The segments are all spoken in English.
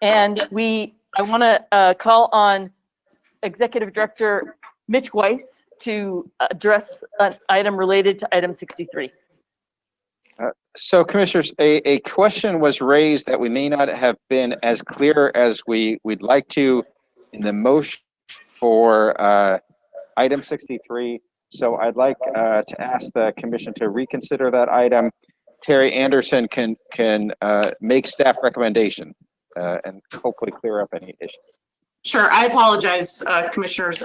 And I want to call on Executive Director Mitch Weiss to address an item related to item 63. So, Commissioners, a question was raised that we may not have been as clear as we'd like to in the motion for item 63. So I'd like to ask the Commission to reconsider that item. Terry Anderson can make staff recommendation and hopefully clear up any issues. Sure, I apologize, Commissioners.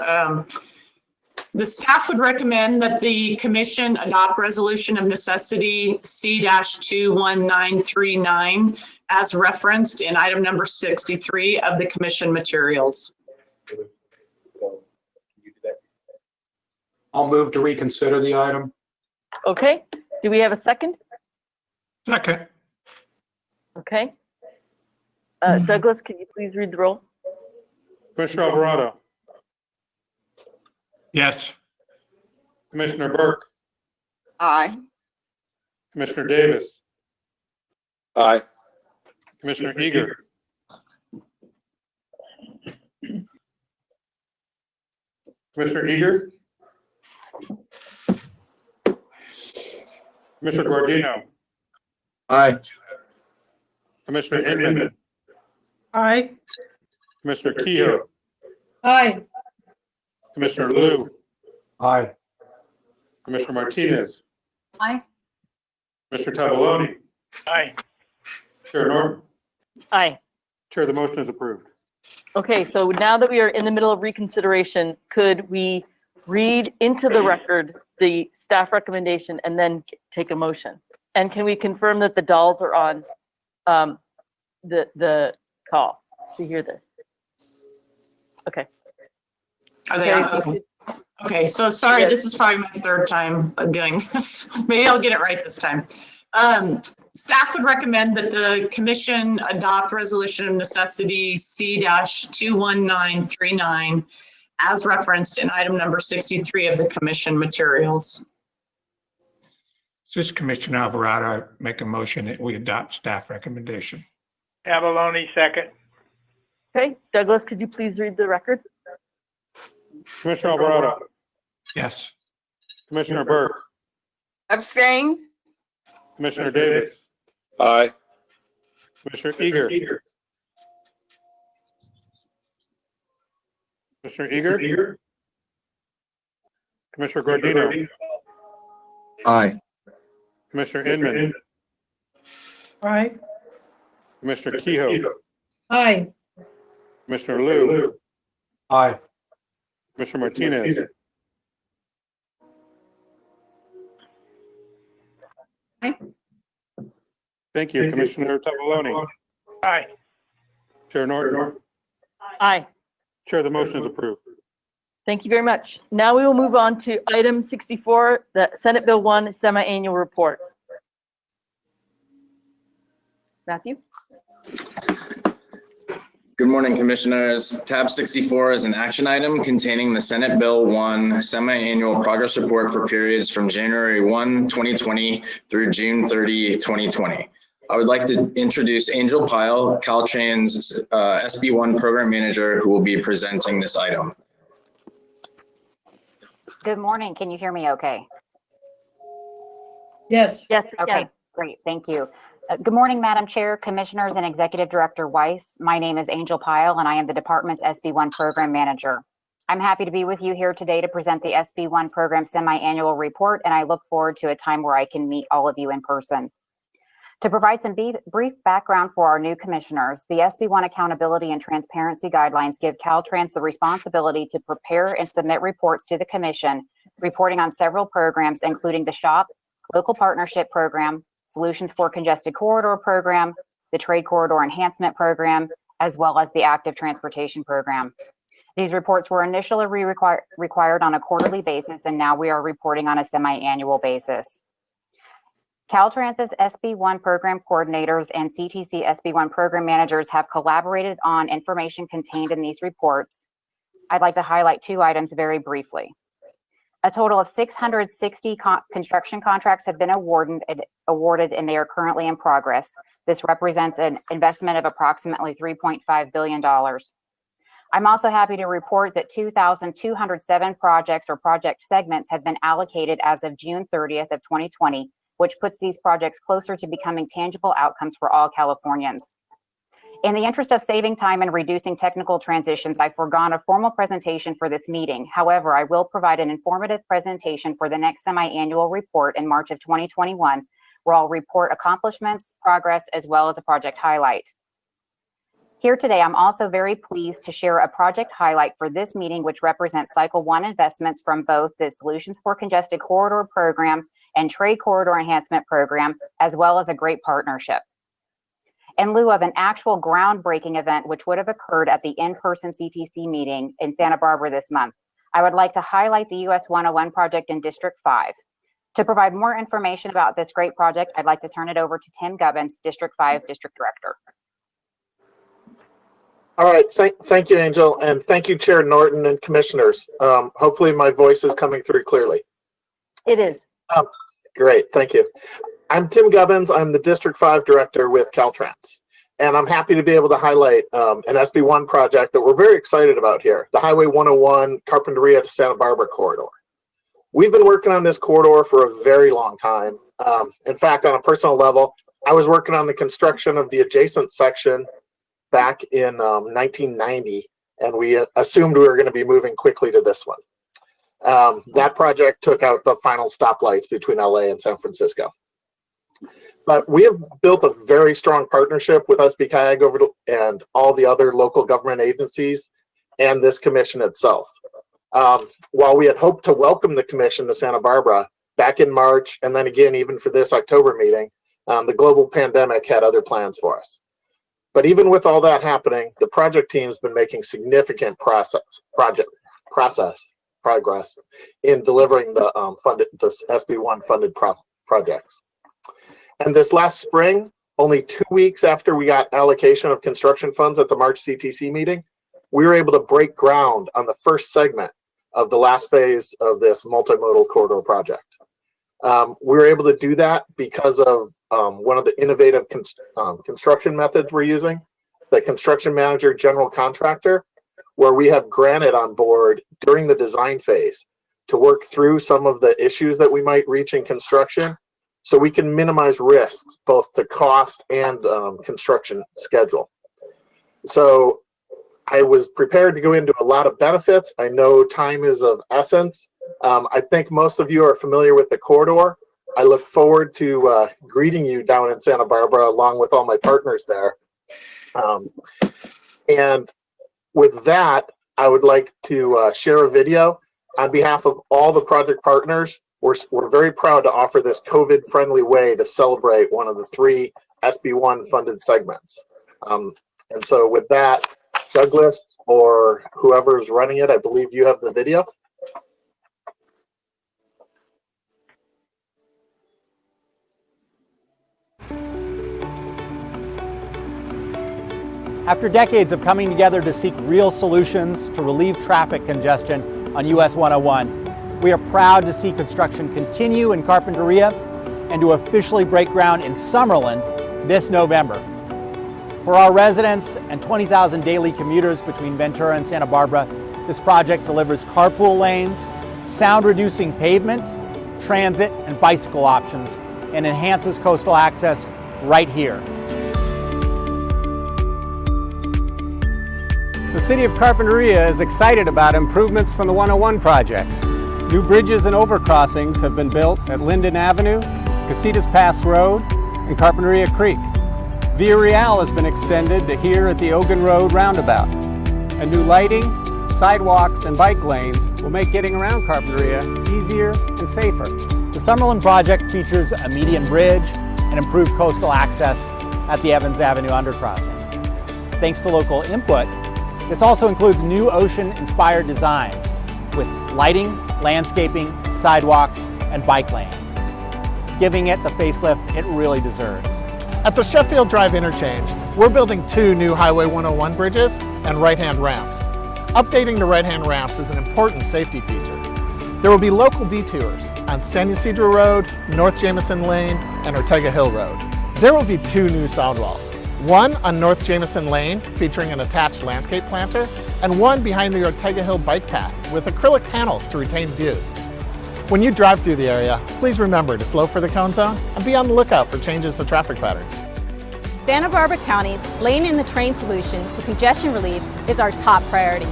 The staff would recommend that the Commission adopt resolution of necessity C-21939 as referenced in item number 63 of the Commission materials. I'll move to reconsider the item. Okay, do we have a second? Second. Okay. Douglas, can you please read the roll? Commissioner Alvarado. Yes. Commissioner Burke. Aye. Commissioner Davis. Aye. Commissioner Eager. Commissioner Eager. Commissioner Guardino. Aye. Commissioner Inman. Aye. Commissioner Kehoe. Aye. Commissioner Liu. Aye. Commissioner Martinez. Aye. Commissioner Tavoloni. Aye. Chair Norton. Aye. Chair, the motion is approved. Okay, so now that we are in the middle of reconsideration, could we read into the record the staff recommendation and then take a motion? And can we confirm that the dolls are on the call to hear this? Okay. Are they on? Okay. Okay, so sorry, Yes. this is probably my third time of doing this. Maybe I'll get it right this time. Staff would recommend that the Commission adopt resolution of necessity C-21939 as referenced in item number 63 of the Commission materials. This is Commissioner Alvarado. Make a motion that we adopt staff recommendation. Abalone, second. Okay, Douglas, could you please read the record? Commissioner Alvarado. Yes. Commissioner Burke. Abstain? Commissioner Davis. Aye. Commissioner Eager. Commissioner Eager. Commissioner Guardino. Aye. Commissioner Inman. Aye. Commissioner Kehoe. Aye. Commissioner Liu. Aye. Commissioner Martinez. Aye. Thank you. Commissioner Tavoloni. Aye. Chair Norton. Aye. Chair, the motion is approved. Thank you very much. Now we will move on to item 64, the Senate Bill 1 semi-annual report. Matthew? Good morning, Commissioners. Tab 64 is an action item containing the Senate Bill 1 semi-annual progress report for periods from January 1, 2020 through June 30, 2020. I would like to introduce Angel Pyle, Caltrain's SB1 program manager, who will be presenting this item. Good morning. Can you hear me okay? Yes. Yes, we Okay, can. great. Thank you. Good morning, Madam Chair, Commissioners, and Executive Director Weiss. My name is Angel Pyle, and I am the department's SB1 program manager. I'm happy to be with you here today to present the SB1 program semi-annual report, and I look forward to a time where I can meet all of you in person. To provide some brief background for our new commissioners, the SB1 accountability and transparency guidelines give Caltrans the responsibility to prepare and submit reports to the commission, reporting on several programs, including the SHOPP, Local Partnership Program, Solutions for Congested Corridor Program, the Trade Corridor Enhancement Program, as well as the Active Transportation Program. These reports were initially required on a quarterly basis, and now we are reporting on a semi-annual basis. Caltrans's SB1 program coordinators and CTC SB1 program managers have collaborated on information contained in these reports. I'd like to highlight two items very briefly. A total of 660 construction contracts have been awarded and they are currently in progress. This represents an investment of approximately $3.5 billion. I'm also happy to report that 2,207 projects or project segments have been allocated as of June 30th of 2020, which puts these projects closer to becoming tangible outcomes for all Californians. In the interest of saving time and reducing technical transitions, I've foregone a formal presentation for this meeting. However, I will provide an informative presentation for the next semi-annual report in March of 2021, where I'll report accomplishments, progress, as well as a project highlight. Here today, I'm also very pleased to share a project highlight for this meeting, which represents Cycle 1 investments from both the Solutions for Congested Corridor Program and Trade Corridor Enhancement Program, as well as a great partnership. In lieu of an actual groundbreaking event, which would have occurred at the in-person CTC meeting in Santa Barbara this month, I would like to highlight the US 101 project in District 5. To provide more information about this great project, I'd like to turn it over to Tim Gubbins, District 5 District Director. All right, thank you, Angel, and thank you, Chair Norton and Commissioners. Hopefully my voice is coming through clearly. It is. Great, thank you. I'm Tim Gubbins. I'm the District 5 Director with Caltrans, and I'm happy to be able to highlight an SB1 project that we're very excited about here, the Highway 101 Carpinteria to Santa Barbara corridor. We've been working on this corridor for a very long time. In fact, on a personal level, I was working on the construction of the adjacent section back in 1990, and we assumed we were going to be moving quickly to this one. That project took out the final stoplights between LA and San Francisco. But we have built a very strong partnership with SBCAG and all the other local government agencies and this commission itself. While we had hoped to welcome the commission to Santa Barbara back in March, and then again even for this October meeting, the global pandemic had other plans for us. But even with all that happening, the project team's been making significant progress in delivering the SB1 funded projects. And this last spring, only 2 weeks after we got allocation of construction funds at the March CTC meeting, we were able to break ground on the first segment of the last phase of this multimodal corridor project. We were able to do that because of one of the innovative construction methods we're using, the construction manager general contractor, where we have Granite on board during the design phase to work through some of the issues that we might reach in construction, so we can minimize risks both to cost and construction schedule. So I was prepared to go into a lot of benefits. I know time is of essence. I think most of you are familiar with the corridor. I look forward to greeting you down in Santa Barbara along with all my partners there. And with that, I would like to share a video on behalf of all the project partners. We're very proud to offer this COVID-friendly way to celebrate one of the 3 SB1 funded segments. And so with that, Douglas or whoever's running it, I believe you have the video. After decades of coming together to seek real solutions to relieve traffic congestion on US 101, we are proud to see construction continue in Carpinteria and to officially break ground in Summerlin this November. For our residents and 20,000 daily commuters between Ventura and Santa Barbara, this project delivers carpool lanes, sound-reducing pavement, transit and bicycle options, and enhances coastal access right here. The City of Carpinteria is excited about improvements from the 101 projects. New bridges and overcrossings have been built at Linden Avenue, Casitas Pass Road, and Carpinteria Creek. Via Real has been extended to here at the Ogun Road roundabout. And new lighting, sidewalks, and bike lanes will make getting around Carpinteria easier and safer. The Summerlin project features a median bridge and improved coastal access at the Evans Avenue undercrossing. Thanks to local input, this also includes new ocean-inspired designs with lighting, landscaping, sidewalks, and bike lanes, giving it the facelift it really deserves. At the Sheffield Drive interchange, we're building 2 new Highway 101 bridges and right-hand ramps. Updating the right-hand ramps is an important safety feature. There will be local detours on San Ysidro Road, North Jameson Lane, and Ortega Hill Road. There will be 2 new sound walls. One on North Jameson Lane, featuring an attached landscape planter, and one behind the Ortega Hill bike path with acrylic panels to retain views. When you drive through the area, please remember to slow for the cone zone and be on the lookout for changes to traffic patterns. Santa Barbara County's Lane in the Train solution to congestion relief is our top priority.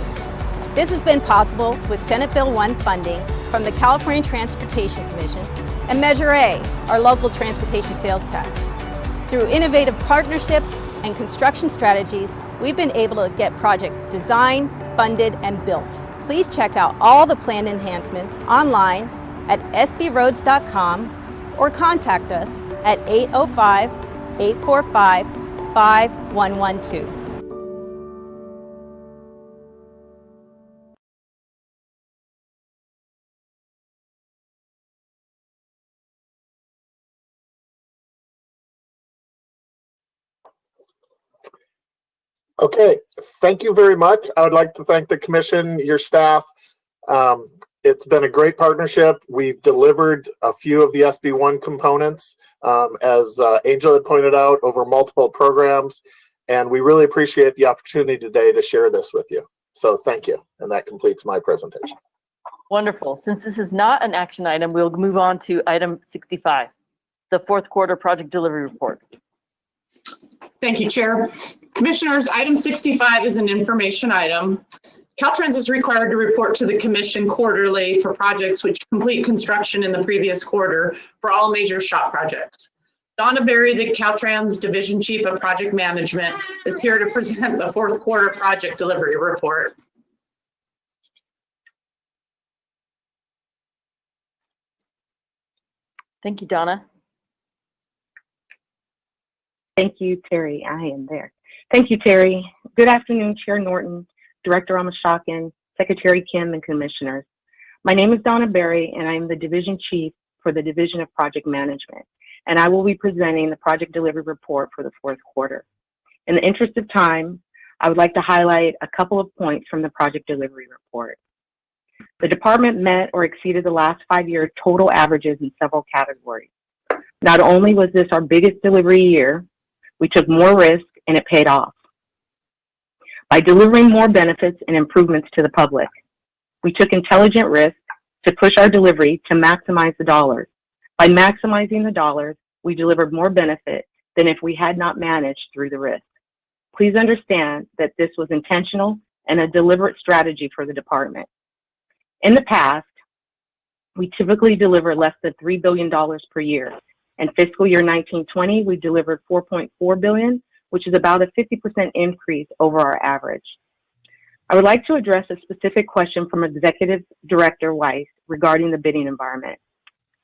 This has been possible with Senate Bill 1 funding from the California Transportation Commission and Measure A, our local transportation sales tax. Through innovative partnerships and construction strategies, we've been able to get projects designed, funded, and built. Please check out all the planned enhancements online at sbroads.com or contact us at 805-845-5112. Okay, thank you very much. I would like to thank the commission, your staff. It's been a great partnership. We've delivered a few of the SB1 components, as Angel had pointed out, over multiple programs, and we really appreciate the opportunity today to share this with you. So thank you, and that completes my presentation. Wonderful. Since this is not an action item, we'll move on to item 65, the fourth quarter project delivery report. Thank you, Chair. Commissioners, item 65 is an information item. Caltrans is required to report to the Commission quarterly for projects which complete construction in the previous quarter for all major SHOPP projects. Donna Berry, the Caltrans Division Chief of Project Management, is here to present the fourth quarter project delivery report. Thank you, Donna. Thank you, Terry. I am there. Thank you, Terry. Good afternoon, Chair Norton, Director Amashakin, Secretary Kim, and Commissioners. My name is Donna Berry, and I am the Division Chief for the Division of Project Management, and I will be presenting the project delivery report for the fourth quarter. In the interest of time, I would like to highlight a couple of points from the project delivery report. The department met or exceeded the last 5 years' total averages in several categories. Not only was this our biggest delivery year, we took more risk and it paid off. By delivering more benefits and improvements to the public, we took intelligent risks to push our delivery to maximize the dollars. By maximizing the dollars, we delivered more benefit than if we had not managed through the risk. Please understand that this was intentional and a deliberate strategy for the department. In the past, we typically deliver less than $3 billion per year. In fiscal year 1920, we delivered $4.4 billion, which is about a 50% increase over our average. I would like to address a specific question from Executive Director Weiss regarding the bidding environment.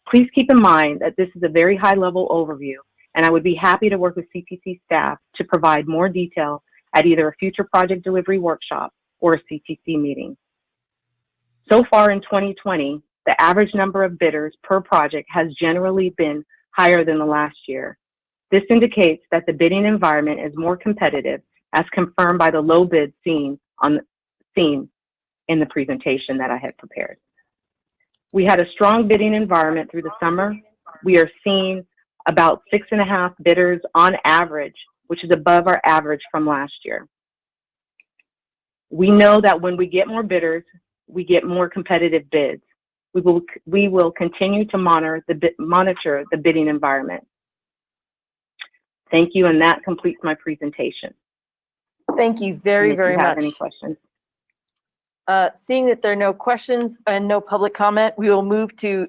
Please keep in mind that this is a very high-level overview, and I would be happy to work with CPC staff to provide more detail at either a future project delivery workshop or a CTC meeting. So far in 2020, the average number of bidders per project has generally been higher than the last year. This indicates that the bidding environment is more competitive, as confirmed by the low bid seen in the presentation that I had prepared. We had a strong bidding environment through the summer. We are seeing about 6.5 bidders on average, which is above our average from last year. We know that when we get more bidders, we get more competitive bids. We will continue to monitor the bidding environment. Thank you, and that completes my presentation. Thank you very, very much. If you have any questions. Seeing that there are no questions and no public comment, we will move to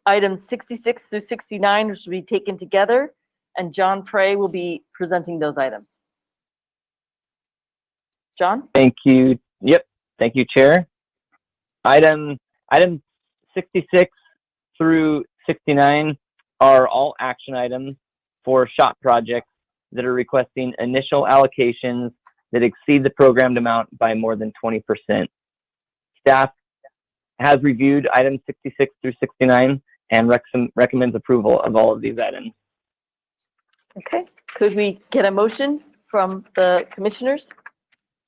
items 66 through 69, which will be taken together, and John Prey will be presenting those items. John? Thank you. Yep. Thank you, Chair. Item 66 through 69 are all action items for SHOPP projects that are requesting initial allocations that exceed the programmed amount by more than 20%. Staff has reviewed items 66 through 69 and recommends approval of all of these items. Okay. Could we get a motion from the commissioners?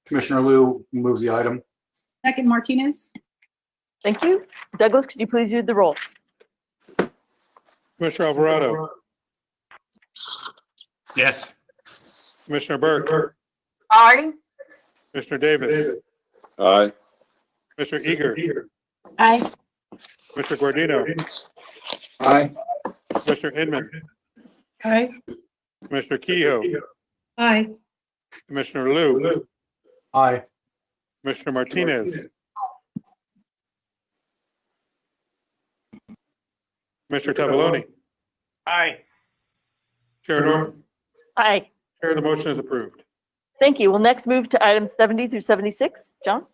Commissioner Liu moves the item. Second, Martinez. Thank you. Douglas, could you please read the roll? Commissioner Alvarado. Yes. Commissioner Burke, Aye. Commissioner Davis, Aye. Commissioner Eager, Aye. Commissioner Guardino, Aye. Commissioner Inman, Aye. Commissioner Kehoe, Aye. Commissioner Liu, Aye. Commissioner Martinez, Commissioner Tavaloni, Aye. Chair Norton. Aye. Chair, the motion is approved. Thank you. We'll next move to items 70 through 76. John?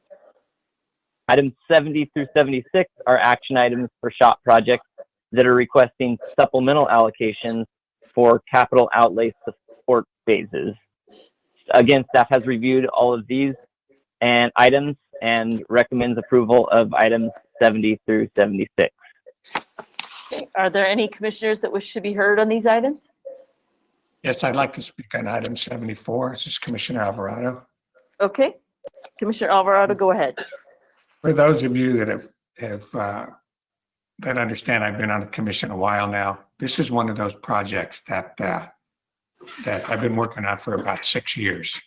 Items 70 through 76 are action items for SHOPP projects that are requesting supplemental allocations for capital outlay support phases. Again, staff has reviewed all of these and items and recommends approval of items 70 through 76. Are there any commissioners that wish to be heard on these items? Yes, I'd like to speak on item 74. This is Commissioner Alvarado. Okay. Commissioner Alvarado, go ahead. For those of you that that understand, I've been on the commission a while now. This is one of those projects that I've been working on for about 6 years.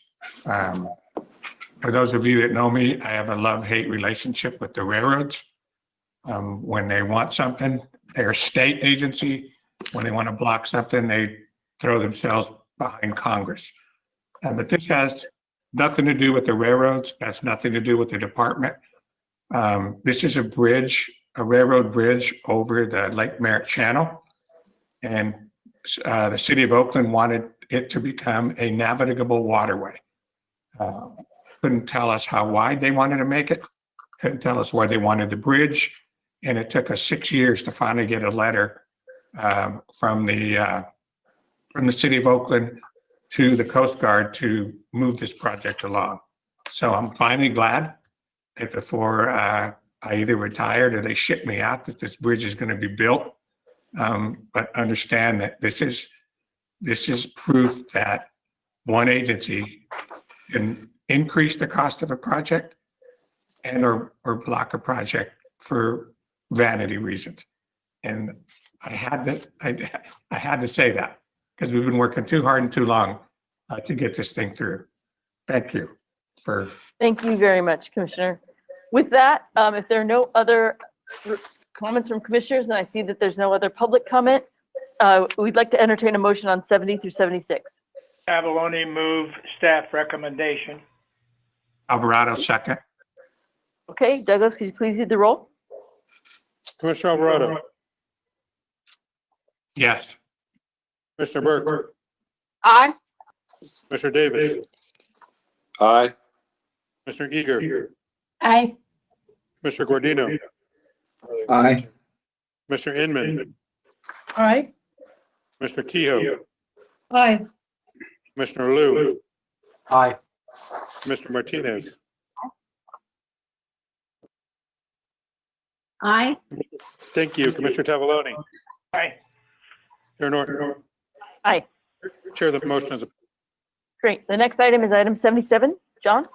For those of you that know me, I have a love-hate relationship with the railroads. When they want something, they're a state agency. When they want to block something, they throw themselves behind Congress. But this has nothing to do with the railroads. That's nothing to do with the department. This is a bridge, a railroad bridge over the Lake Merritt Channel. And the city of Oakland wanted it to become a navigable waterway. Couldn't tell us how wide they wanted to make it. Couldn't tell us where they wanted the bridge. And it took us 6 years to finally get a letter from the city of Oakland to the Coast Guard to move this project along. So I'm finally glad that before I either retired or they ship me out, that this bridge is going to be built. But understand that this is proof that one agency can increase the cost of a project and or block a project for vanity reasons. And I had to say that because we've been working too hard and too long to get this thing through. Thank you. Thank you very much, Commissioner. With that, if there are no other comments from commissioners, and I see that there's no other public comment, we'd like to entertain a motion on 70 through 76. Abalone move staff recommendation. Alvarado, second. Okay, Douglas, could you please read the roll? Commissioner Alvarado, Yes. Commissioner Burke, Aye. Commissioner Davis, Aye. Commissioner Eager, Aye. Commissioner Guardino, Aye. Commissioner Inman, Aye. Commissioner Kehoe, Aye. Commissioner Liu, Aye. Commissioner Martinez, Aye. thank you, Commissioner Tavaloni, Aye. Chair Norton. Aye. Chair, the motion is approved. Great. The next item is item 77. John?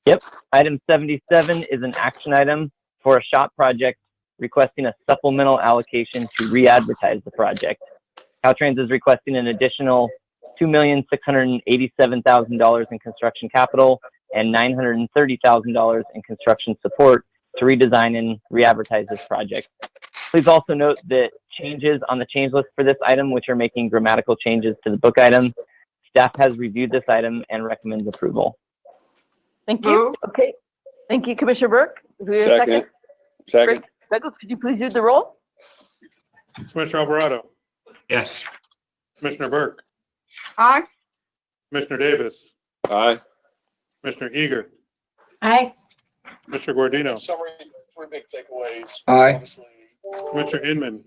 Yep. Item 77 is an action item for a SHOPP project requesting a supplemental allocation to re-advertise the project. Caltrans is requesting an additional $2,687,000 in construction capital and $930,000 in construction support to redesign and re-advertise this project. Please also note that changes on the change list for this item, which are making grammatical changes to the book item. Staff has reviewed this item and recommends approval. Thank you. Okay. Thank you, Commissioner Burke. Do we have a second? Second. Great. Douglas, could you please read the roll? Commissioner Alvarado, Yes. Commissioner Burke, Aye. Commissioner Davis, Aye. Commissioner Eager, Aye. Commissioner Guardino, Summary, 3 big takeaways. Aye. Obviously, Commissioner Inman,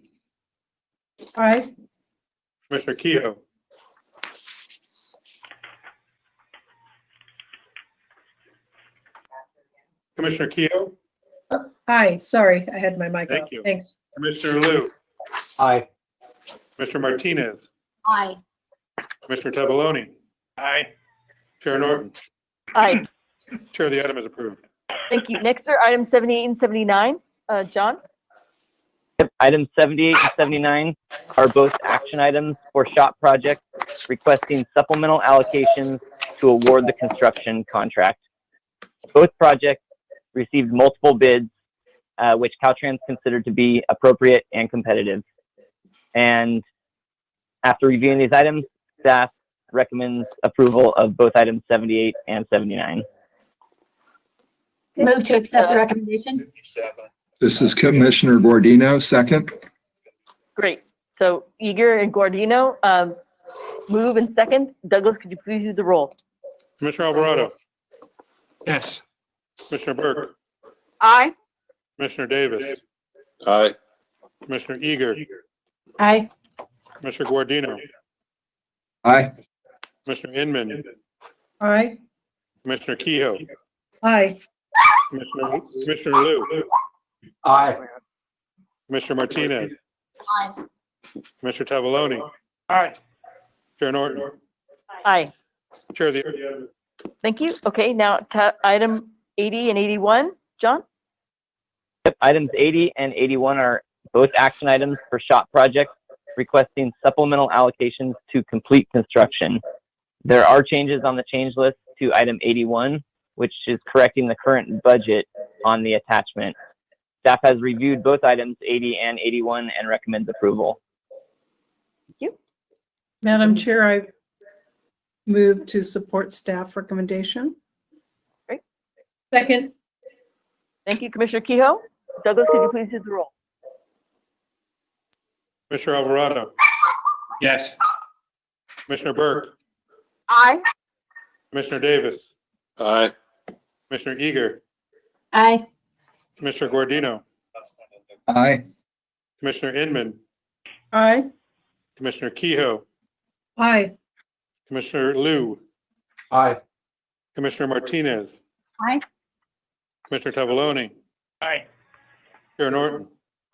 Aye. Commissioner Kehoe, Commissioner Kehoe, Aye. Sorry, I had my mic off. Thank you. Thanks. Commissioner Liu, Aye. Commissioner Martinez, Aye. Commissioner Tavaloni, Aye. Chair Norton. Aye. Chair, the item is approved. Thank you. Next are items 78 and 79. John? Items 78 and 79 are both action items for SHOPP projects requesting supplemental allocations to award the construction contract. Both projects received multiple bids, which Caltrans considered to be appropriate and competitive. And after reviewing these items, staff recommends approval of both items 78 and 79. Move to accept the recommendation. This is Commissioner Gordino, second. Great. So Eager and Guardino, move and second. Douglas, could you please do the roll? Commissioner Alvarado, Yes. Commissioner Burke, Aye. Commissioner Davis, Aye. Commissioner Eager, Aye. Commissioner Guardino, Aye. Commissioner Inman, Aye. Commissioner Kehoe, Aye. Commissioner Liu, Aye. Commissioner Martinez, Aye. Commissioner Tavaloni, Aye. Chair Norton, Aye. Chair of the. Thank you. Okay, now item 80 and 81. John? Yep, items 80 and 81 are both action items for SHOPP projects requesting supplemental allocations to complete construction. There are changes on the change list to item 81, which is correcting the current budget on the attachment. Staff has reviewed both items 80 and 81 and recommends approval. Thank you. Madam Chair, I move to support staff recommendation. Great. Second. Thank you, Commissioner Kehoe. Douglas, could you please do the roll? Commissioner Alvarado, Yes. Commissioner Burke, Aye. Commissioner Davis, Aye. Commissioner Eager, Aye. Commissioner Guardino, Aye. Commissioner Inman, Aye. Commissioner Kehoe, Aye. Commissioner Liu, Aye. Commissioner Martinez, Aye. Commissioner Tavaloni, Aye. Chair Norton,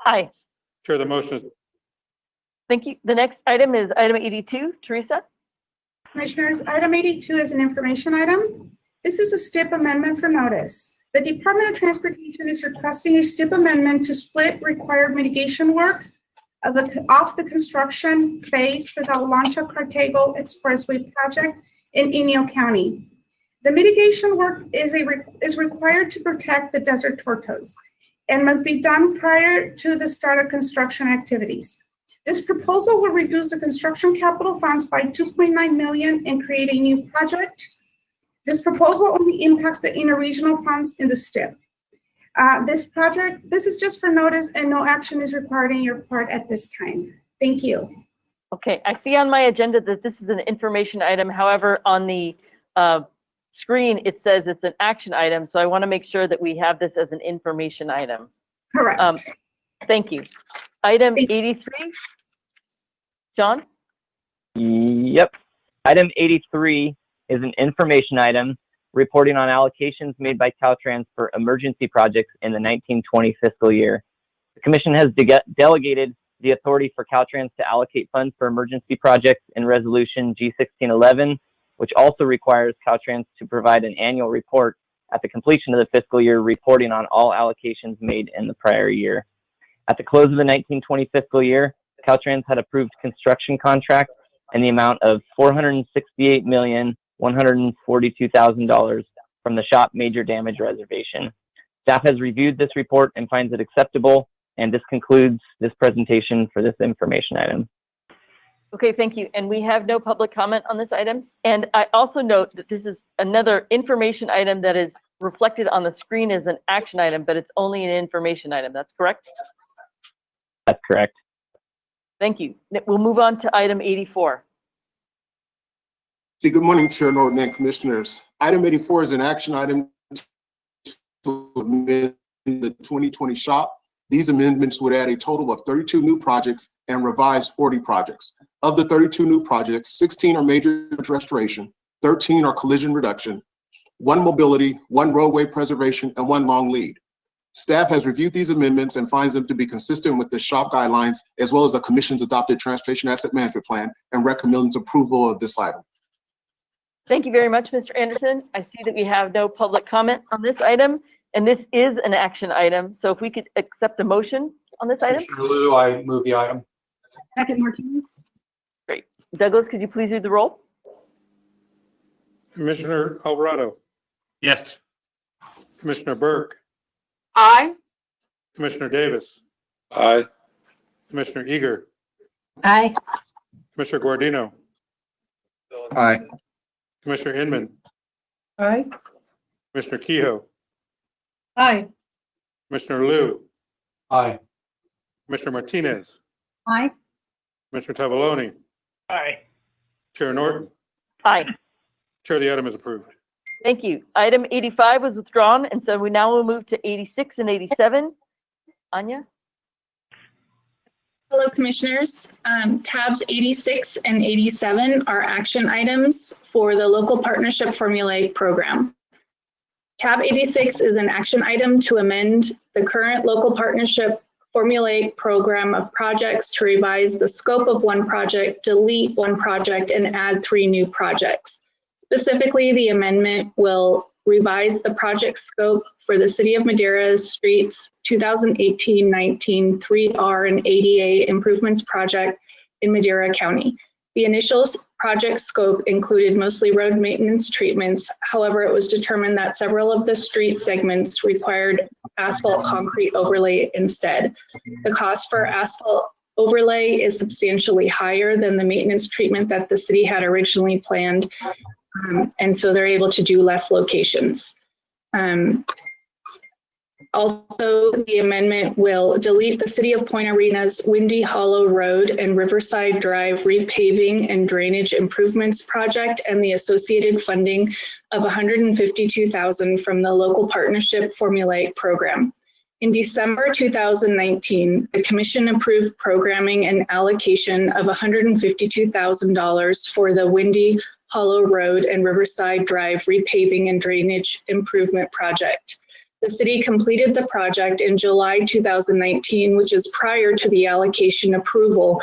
Aye. Chair, the motion is. Thank you. The next item is item 82. Teresa? Commissioners, item 82 is an information item. This is a STIP amendment for notice. The Department of Transportation is requesting a STIP amendment to split required mitigation work off the construction phase for the Olancha Cartago Expressway project in Inyo County. The mitigation work is required to protect the desert tortoise and must be done prior to the start of construction activities. This proposal will reduce the construction capital funds by $2.9 million and create a new project. This proposal only impacts the interregional funds in the STIP. This is just for notice and no action is required on your part at this time. Thank you. Okay, I see on my agenda that this is an information item. However, on the screen, it says it's an action item. So I want to make sure that we have this as an information item. Correct. Thank you. Item 83. John? Yep. Item 83 is an information item reporting on allocations made by Caltrans for emergency projects in the 1920 fiscal year. The Commission has delegated the authority for Caltrans to allocate funds for emergency projects in Resolution G1611, which also requires Caltrans to provide an annual report at the completion of the fiscal year reporting on all allocations made in the prior year. At the close of the 1920 fiscal year, Caltrans had approved construction contracts in the amount of $468,142,000 from the SHOPP Major Damage Reservation. Staff has reviewed this report and finds it acceptable, and this concludes this presentation for this information item. Okay, thank you. And we have no public comment on this item. And I also note that this is another information item that is reflected on the screen as an action item, but it's only an information item. That's correct? That's correct. Thank you. We'll move on to item 84. Good morning, Chair Norton and Commissioners. Item 84 is an action item to amend the 2020 SHOPP. These amendments would add a total of 32 new projects and revise 40 projects. Of the 32 new projects, 16 are major restoration, 13 are collision reduction, 1 mobility, 1 roadway preservation, and 1 long lead. Staff has reviewed these amendments and finds them to be consistent with the SHOPP guidelines, as well as the Commission's adopted Transportation Asset Management Plan, and recommends approval of this item. Thank you very much, Mr. Anderson. I see that we have no public comment on this item, and this is an action item. So if we could accept a motion on this item? Commissioner Liu, I move the item. Second Martinez. Great. Douglas, could you please read the roll? Commissioner Alvarado, Yes. Commissioner Burke, Aye. Commissioner Davis, Aye. Commissioner Eager, Aye. Commissioner Guardino, Aye. Commissioner Inman, Aye. Commissioner Kehoe, Aye. Commissioner Liu, Aye. Commissioner Martinez, Aye. Commissioner Tavaloni, Aye. Chair Norton. Aye. Chair, the item is approved. Thank you. Item 85 was withdrawn, and so we now will move to 86 and 87. Anya? Hello, Commissioners. Tabs 86 and 87 are action items for the Local Partnership Formulaic Program. Tab 86 is an action item to amend the current Local Partnership Formulaic Program of projects to revise the scope of one project, delete one project, and add 3 new projects. Specifically, the amendment will revise the project scope for the City of Madera's Streets 2018-19 3R and ADA Improvements Project in Madera County. The initial project scope included mostly road maintenance treatments. However, it was determined that several of the street segments required asphalt concrete overlay instead. The cost for asphalt overlay is substantially higher than the maintenance treatment that the city had originally planned. And so they're able to do less locations. Also, the amendment will delete the City of Point Arena's Windy Hollow Road and Riverside Drive repaving and drainage improvements project and the associated funding of $152,000 from the Local Partnership Formulaic Program. In December 2019, the Commission approved programming and allocation of $152,000 for the Windy Hollow Road and Riverside Drive repaving and drainage improvement project. The city completed the project in July 2019, which is prior to the allocation approval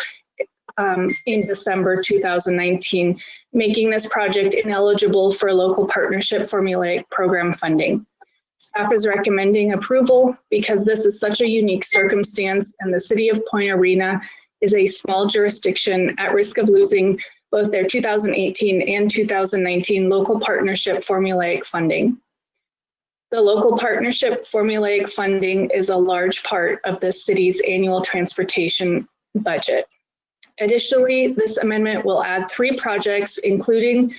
in December 2019, making this project ineligible for Local Partnership Formulaic Program funding. Staff is recommending approval because this is such a unique circumstance and the City of Point Arena is a small jurisdiction at risk of losing both their 2018 and 2019 Local Partnership Formulaic funding. The Local Partnership Formulaic funding is a large part of the city's annual transportation budget. Additionally, this amendment will add 3 projects, including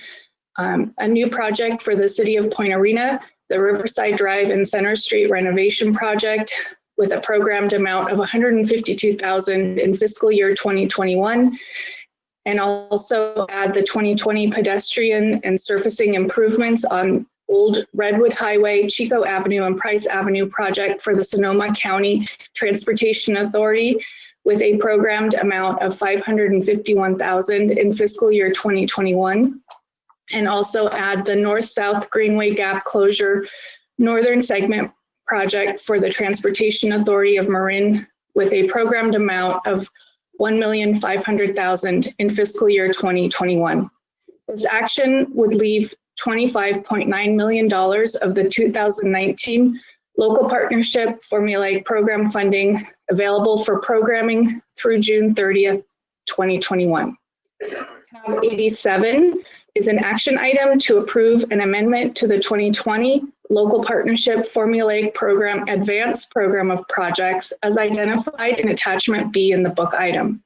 a new project for the City of Point Arena, the Riverside Drive and Center Street renovation project with a programmed amount of $152,000 in fiscal year 2021, and also add the 2020 pedestrian and surfacing improvements on Old Redwood Highway, Chico Avenue, and Price Avenue project for the Sonoma County Transportation Authority with a programmed amount of $551,000 in fiscal year 2021. And also add the North-South Greenway Gap Closure Northern Segment project for the Transportation Authority of Marin with a programmed amount of $1,500,000 in fiscal year 2021. This action would leave $25.9 million of the 2019 Local Partnership Formulaic Program funding available for programming through June 30th, 2021. Tab 87 is an action item to approve an amendment to the 2020 Local Partnership Formulaic Program Advanced Program of Projects as identified in Attachment B in the book item.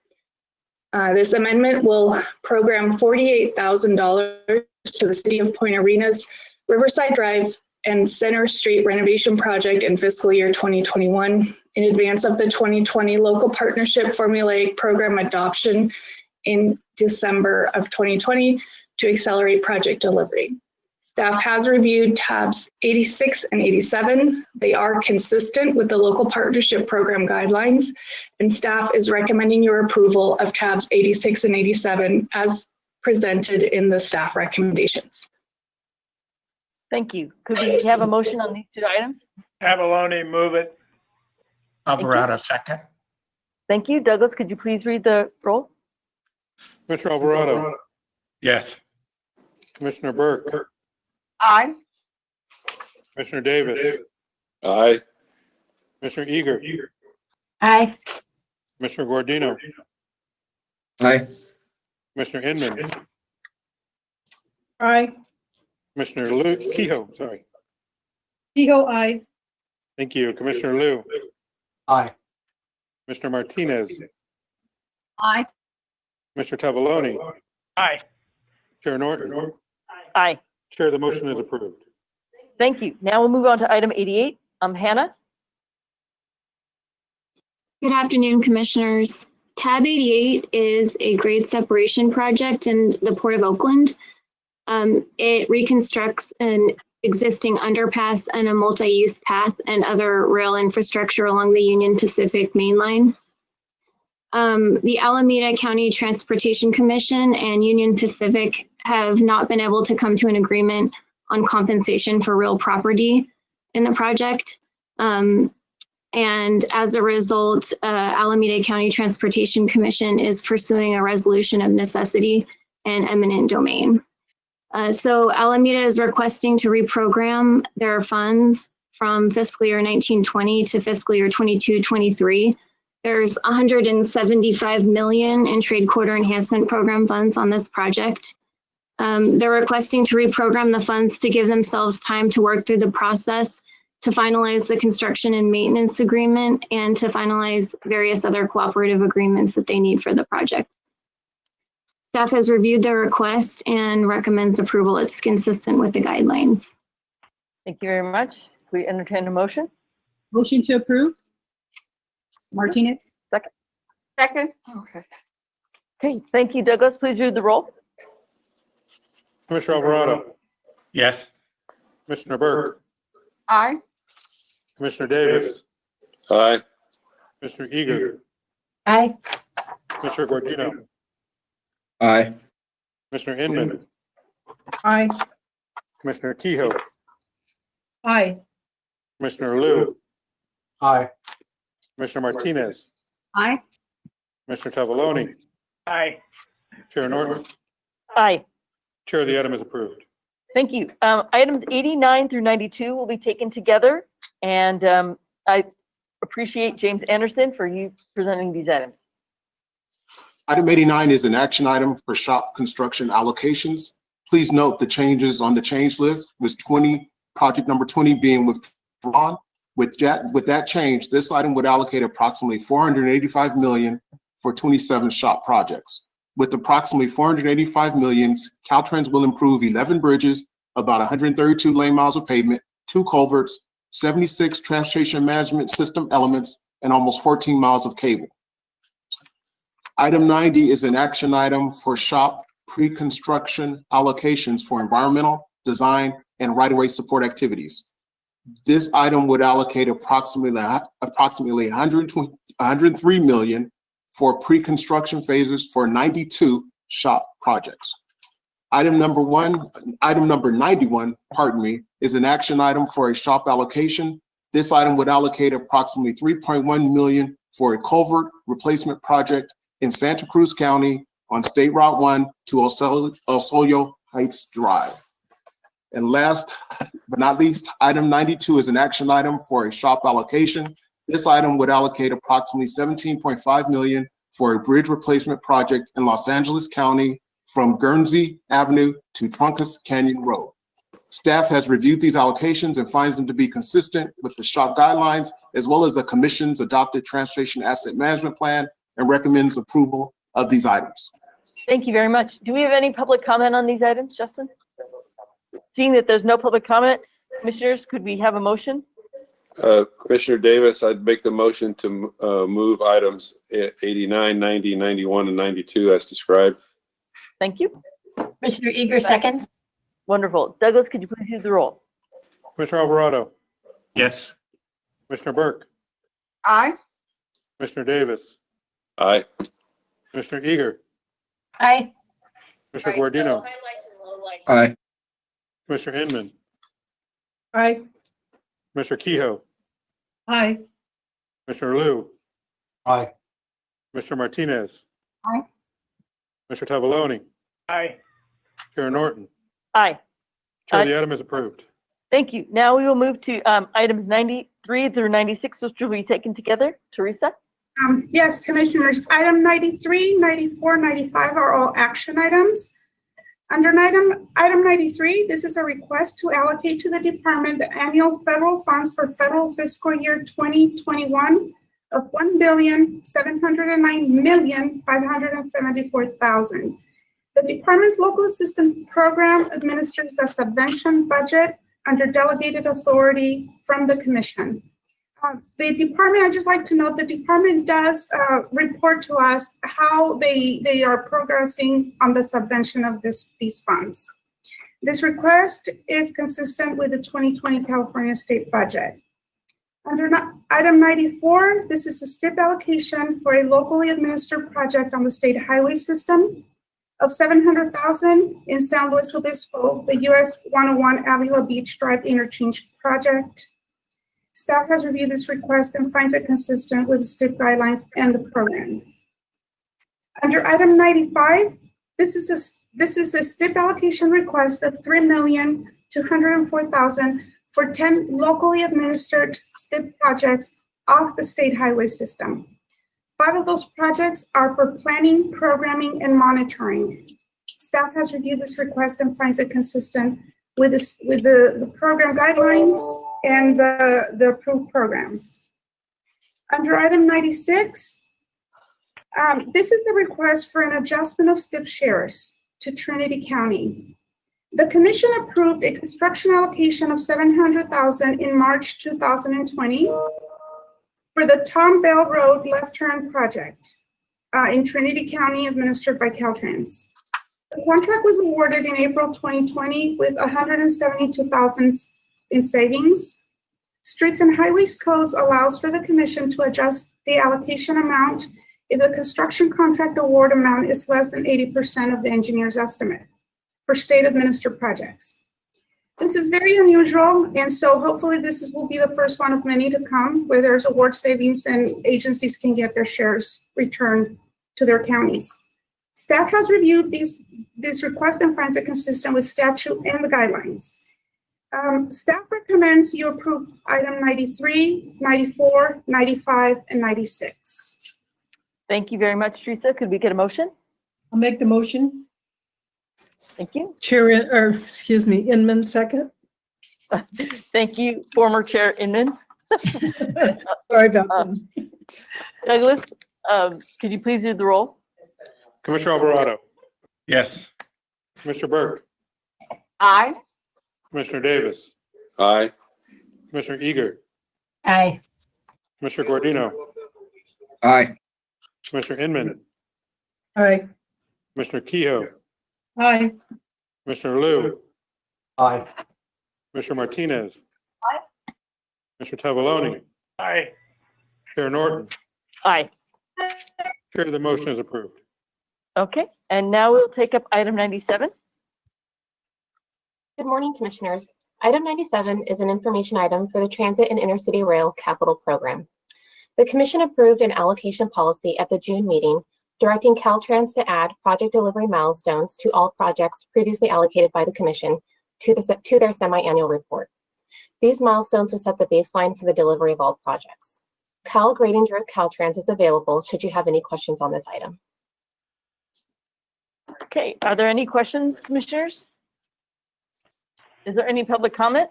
This amendment will program $48,000 to the City of Point Arena's Riverside Drive and Center Street renovation project in fiscal year 2021 in advance of the 2020 Local Partnership Formulaic Program adoption in December of 2020 to accelerate project delivery. Staff has reviewed tabs 86 and 87. They are consistent with the Local Partnership Program guidelines, and staff is recommending your approval of tabs 86 and 87 as presented in the staff recommendations. Thank you. Could we have a motion on these 2 items? Avalone, move it. Alvarado, second. Thank you. Douglas, could you please read the roll? Commissioner Alvarado, Yes. Commissioner Burke, Aye. Commissioner Davis, Aye. Commissioner Eager, Aye. Commissioner Gordino, Aye. Commissioner Inman, Aye. Commissioner Kehoe, sorry. Kehoe, aye. Thank you. Commissioner Liu, Aye. Commissioner Martinez, Aye. Commissioner Tavaloni, Aye. Chair Norton. Aye. Chair, the motion is approved. Thank you. Now we'll move on to item 88. Hannah? Good afternoon, Commissioners. Tab 88 is a grade separation project in the Port of Oakland. It reconstructs an existing underpass and a multi-use path and other rail infrastructure along the Union Pacific Main Line. The Alameda County Transportation Commission and Union Pacific have not been able to come to an agreement on compensation for real property in the project. And as a result, Alameda County Transportation Commission is pursuing a resolution of necessity and eminent domain. So Alameda is requesting to reprogram their funds from fiscal year 1920 to fiscal year 22-23. There's $175 million in Trade Quarter Enhancement Program funds on this project. They're requesting to reprogram the funds to give themselves time to work through the process to finalize the construction and maintenance agreement and to finalize various other cooperative agreements that they need for the project. Staff has reviewed their request and recommends approval. It's consistent with the guidelines. Thank you very much. Can we entertain a motion? Motion to approve. Martinez. Second. Second. Okay. Okay, thank you. Douglas, please read the roll. Commissioner Alvarado, Yes. Commissioner Burke, Aye. Commissioner Davis, Aye. Commissioner Eager, Aye. Commissioner Gordino, Aye. Commissioner Inman, Aye. Commissioner Kehoe, Aye. Commissioner Liu, Aye. Commissioner Martinez, Aye. Commissioner Tavaloni, Aye. Chair Norton. Aye. Chair, the item is approved. Thank you. Items 89 through 92 will be taken together, and I appreciate James Anderson for you presenting these items. Item 89 is an action item for SHOPP construction allocations. Please note the changes on the change list with project number 20 being withdrawn. With that change, this item would allocate approximately $485 million for 27 SHOPP projects. With approximately $485 million, Caltrans will improve 11 bridges, about 132 lane miles of pavement, 2 culverts, 76 transportation management system elements, and almost 14 miles of cable. Item 90 is an action item for SHOPP pre-construction allocations for environmental, design, and right-of-way support activities. This item would allocate approximately $103 million for pre-construction phases for 92 SHOPP projects. Item number 91, is an action item for a SHOPP allocation. This item would allocate approximately $3.1 million for a culvert replacement project in Santa Cruz County on State Route 1 to Osoyo Heights Drive. And last but not least, item 92 is an action item for a SHOPP allocation. This item would allocate approximately $17.5 million for a bridge replacement project in Los Angeles County from Guernsey Avenue to Truncas Canyon Road. Staff has reviewed these allocations and finds them to be consistent with the SHOPP guidelines, as well as the Commission's adopted Transportation Asset Management Plan, and recommends approval of these items. Thank you very much. Do we have any public comment on these items, Justin? Seeing that there's no public comment, Commissioners, could we have a motion? Commissioner Davis, I'd make the motion to move items 89, 90, 91, and 92 as described. Thank you. Commissioner Eager, seconds. Wonderful. Douglas, could you please use the roll? Commissioner Alvarado, Yes. Commissioner Burke, Aye. Commissioner Davis, Aye. Commissioner Eager, Aye. Commissioner Gordino, Aye. Commissioner Inman, Aye. Commissioner Kehoe, Aye. Commissioner Liu, Aye. Commissioner Martinez, Aye. Commissioner Tavaloni, Aye. Chair Norton. Aye. Chair, the item is approved. Thank you. Now we will move to items 93 through 96, which will be taken together. Teresa? Yes, Commissioners, item 93, 94, 95 are all action items. Under item 93, this is a request to allocate to the department the annual federal funds for federal fiscal year 2021 of $1,709,574,000. The department's local assistance program administers the subvention budget under delegated authority from the commission. The department, I'd just like to note, the department does report to us how they are progressing on the subvention of these funds. This request is consistent with the 2020 California state budget. Under item 94, this is a STIP allocation for a locally administered project on the state highway system of $700,000 in San Luis Obispo, the US 101 Avila Beach Drive interchange project. Staff has reviewed this request and finds it consistent with the STIP guidelines and the program. Under item 95, this is a STIP allocation request of $3,204,000 for 10 locally administered STIP projects off the state highway system. 5 of those projects are for planning, programming, and monitoring. Staff has reviewed this request and finds it consistent with the program guidelines and the approved program. Under item 96, this is the request for an adjustment of STIP shares to Trinity County. The commission approved a construction allocation of $700,000 in March 2020 for the Tom Bell Road left turn project in Trinity County administered by Caltrans. The contract was awarded in April 2020 with $172,000 in savings. Streets and Highways Code allows for the commission to adjust the allocation amount if the construction contract award amount is less than 80% of the engineer's estimate for state administered projects. This is very unusual, and so hopefully this will be the first one of many to come where there's award savings and agencies can get their shares returned to their counties. Staff has reviewed this request and finds it consistent with statute and the guidelines. Staff recommends you approve item 93, 94, 95, and 96. Thank you very much, Teresa. Could we get a motion? I'll make the motion. Thank you. Inman second. Thank you, former Chair Inman. Sorry about that. Douglas, could you please do the roll? Commissioner Alvarado, Yes. Commissioner Burke, Aye. Commissioner Davis, Aye. Commissioner Eager, Aye. Commissioner Guardino, Aye. Commissioner Inman, Aye. Commissioner Kehoe, Aye. Commissioner Liu, Aye. Commissioner Martinez, Commissioner Tavaloni, Aye. Chair Norton. Aye. Chair, the motion is approved. Okay, and now we'll take up item 97. Good morning, Commissioners. Item 97 is an information item for the Transit and Intercity Rail Capital Program. The Commission approved an allocation policy at the June meeting, directing Caltrans to add project delivery milestones to all projects previously allocated by the Commission to their semi-annual report. These milestones will set the baseline for the delivery of all projects. Cal Gradinger at Caltrans is available should you have any questions on this item. Okay, are there any questions, commissioners? Is there any public comment?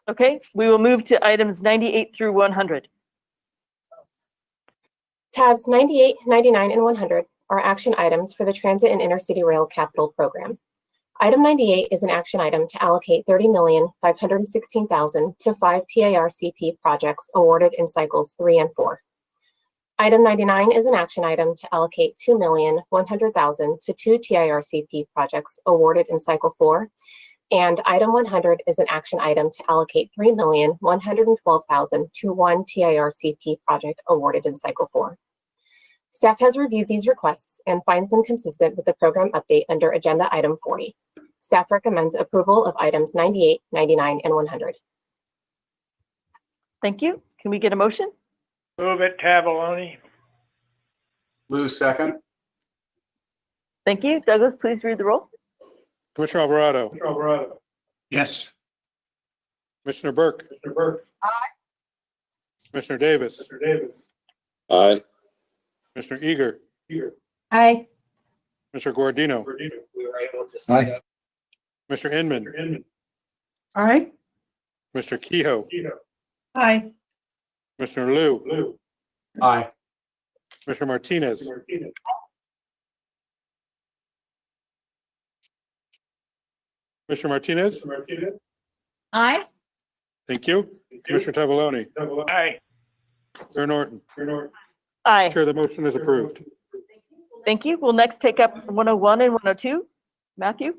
Okay, we will move to items 98 through 100. Tabs 98, 99, and 100 are action items for the Transit and Intercity Rail Capital Program. Item 98 is an action item to allocate $30,516,000 to 5 TARCP projects awarded in cycles 3 and 4. Item 99 is an action item to allocate $2,100,000 to 2 TIRCP projects awarded in cycle 4. And item 100 is an action item to allocate $3,112,000 to 1 TIRCP project awarded in cycle 4. Staff has reviewed these requests and finds them consistent with the program update under agenda item 40. Staff recommends approval of items 98, 99, and 100. Thank you. Can we get a motion? Move it, Tavaloni. Lou, second. Thank you. Douglas, please read the roll. Commissioner Alvarado. Yes. Commissioner Burke. Aye. Commissioner Davis. Aye. Commissioner Eager, Aye. Mr. Guardino, Aye. Mr. Inman, Aye. Mr. Kehoe, Aye. Mr. Liu, Aye. Mr. Martinez, Mr. Martinez, Aye. thank you. Commissioner Tavaloni, Aye. Chair Norton. Aye. Chair, the motion is approved. Thank you. We'll next take up 101 and 102. Matthew?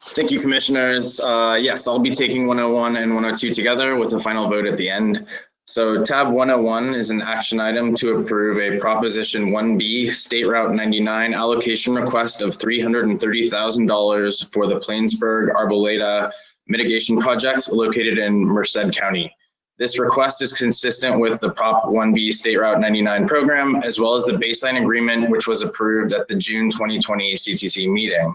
Thank you, commissioners. Yes, I'll be taking 101 and 102 together with a final vote at the end. So tab 101 is an action item to approve a Proposition 1B State Route 99 allocation request of $330,000 for the Plainsburg Arboleda mitigation project located in Merced County. This request is consistent with the Prop 1B State Route 99 program, as well as the baseline agreement, which was approved at the June 2020 CTC meeting.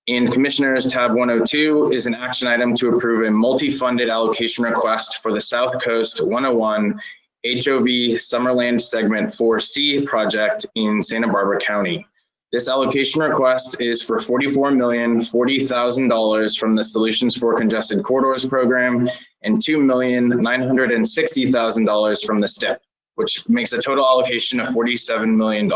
In Commissioners, tab 102 is an action item to approve a multi-funded allocation request for the South Coast 101 HOV Summerland Segment 4C project in Santa Barbara County. This allocation request is for $44,040,000 from the Solutions for Congested Corridors program and $2,960,000 from the STIP, which makes a total allocation of $47 million.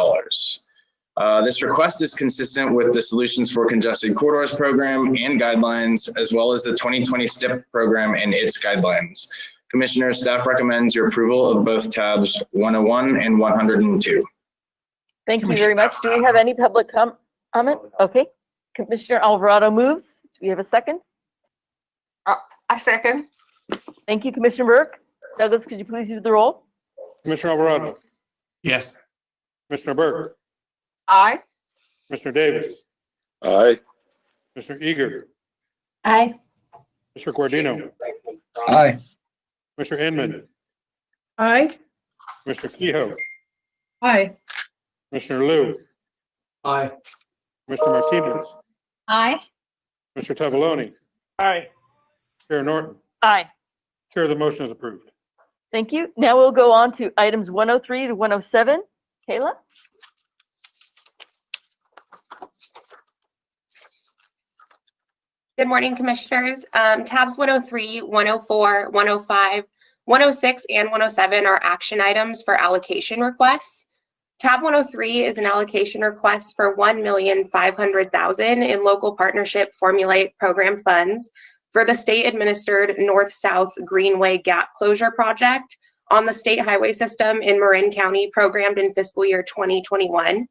This request is consistent with the Solutions for Congested Corridors program and guidelines, as well as the 2020 STIP program and its guidelines. Commissioners, staff recommends your approval of both tabs 101 and 102. Thank you very much. Do we have any public comment? Okay. Commissioner Alvarado moves. Do we have a second? I second. Thank you, Commissioner Burke. Douglas, could you please use the roll? Commissioner Alvarado, Yes. Commissioner Burke, Aye. Commissioner Davis, Aye. Commissioner Eager, Aye. Mr. Guardino, Aye. Mr. Inman, Aye. Mr. Kehoe, Aye. Commissioner Liu, Aye. Mr. Martinez, Aye. Mr. Tavaloni, Aye. Chair Norton. Aye. Chair, the motion is approved. Thank you. Now we'll go on to items 103 to 107. Kayla? Good morning, Commissioners. Tabs 103, 104, 105, 106, and 107 are action items for allocation requests. Tab 103 is an allocation request for $1,500,000 in local partnership formulaic program funds for the state-administered North-South Greenway Gap Closure Project on the state highway system in Marin County, programmed in fiscal year 2021.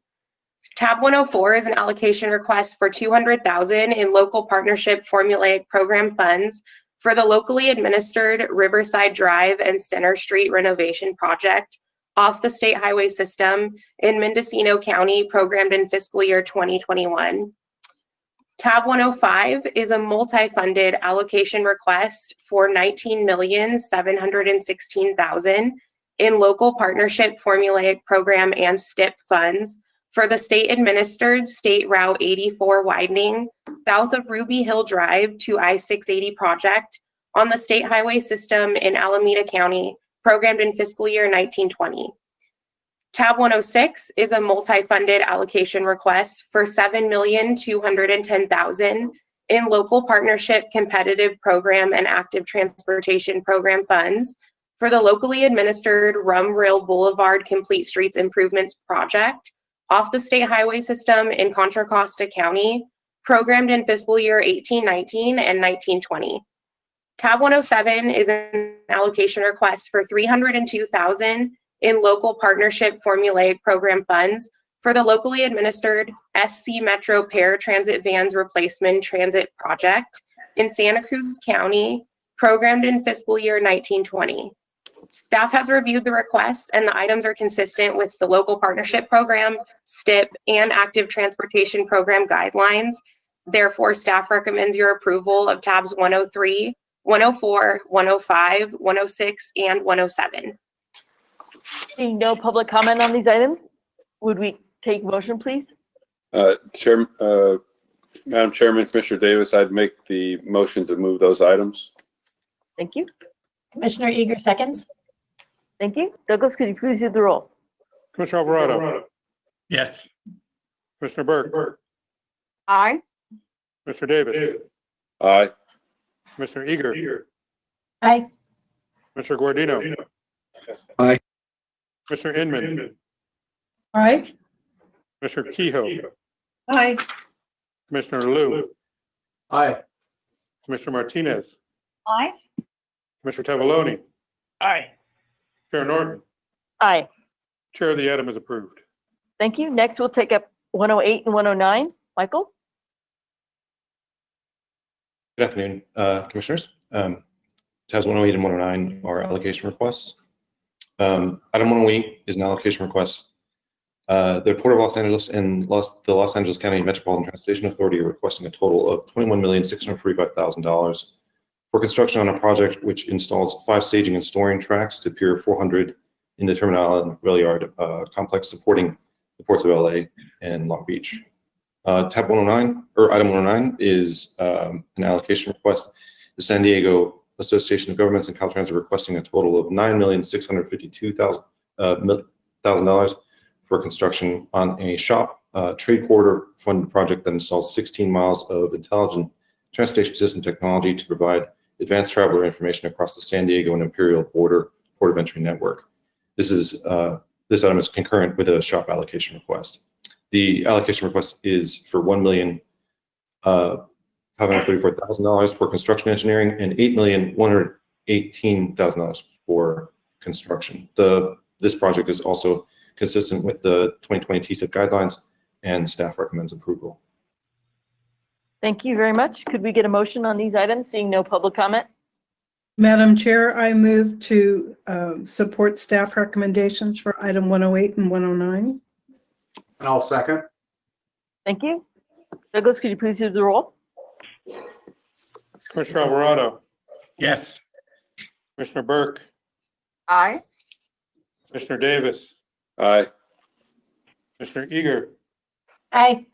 Tab 104 is an allocation request for $200,000 in local partnership formulaic program funds for the locally administered Riverside Drive and Center Street renovation project off the state highway system in Mendocino County, programmed in fiscal year 2021. Tab 105 is a multi-funded allocation request for $19,716,000 in local partnership formulaic program and STIP funds for the state-administered State Route 84 widening south of Ruby Hill Drive to I-680 project on the state highway system in Alameda County, programmed in fiscal year 1920. Tab 106 is a multi-funded allocation request for $7,210,000 in local partnership competitive program and active transportation program funds for the locally administered Rum Rail Boulevard Complete Streets Improvements project off the state highway system in Contra Costa County, programmed in fiscal year 1819 and 1920. Tab 107 is an allocation request for $302,000 in local partnership formulaic program funds for the locally administered SC Metro Paratransit Vans Replacement Transit Project in Santa Cruz County, programmed in fiscal year 1920. Staff has reviewed the requests and the items are consistent with the local partnership program, STIP, and active transportation program guidelines. Therefore, staff recommends your approval of tabs 103, 104, 105, 106, and 107. Seeing no public comment on these items, would we take motion, please? Madam Chairman, Commissioner Davis, I'd make the motion to move those items. Thank you. Commissioner Eager seconds. Thank you. Douglas, could you please do the roll? Commissioner Alvarado, Yes. Commissioner Burke, Aye. Mr. Davis, Aye. Commissioner Eager, Aye. Mr. Guardino, Aye. Commissioner Inman, Aye. Commissioner Kehoe, Aye. Commissioner Liu, Aye. Commissioner Martinez, Aye. Commissioner Tavaloni, Aye. Chair Norton. Aye. Chair, the item is approved. Thank you. Next, we'll take up 108 and 109. Michael? Good afternoon, Commissioners. Tabs 108 and 109 are allocation requests. Item 108 is an allocation request. The Port of Los Angeles and the Los Angeles County Metropolitan Transportation Authority are requesting a total of $21,645,000 for construction on a project which installs 5 staging and storing tracks to Pier 400 in the Terminal and Rail Yard complex supporting the ports of LA and Long Beach. Tab 109, or item 109, is an allocation request. The San Diego Association of Governments and Caltrans are requesting a total of $9,652,000 for construction on a SHOPP trade corridor funded project that installs 16 miles of intelligent transportation system technology to provide advanced traveler information across the San Diego and Imperial Border Port of Entry network. This item is concurrent with a SHOPP allocation request. The allocation request is for $1,534,000 for construction engineering and $8,118,000 for construction. This project is also consistent with the 2020 TCEP guidelines, and staff recommends approval. Thank you very much. Could we get a motion on these items, seeing no public comment? Madam Chair, I move to support staff recommendations for item 108 and 109. And I'll second. Thank you. Douglas, could you please do the roll? Commissioner Alvarado, Yes. Commissioner Burke, Aye. Commissioner Davis, Aye. Commissioner Eager, Aye.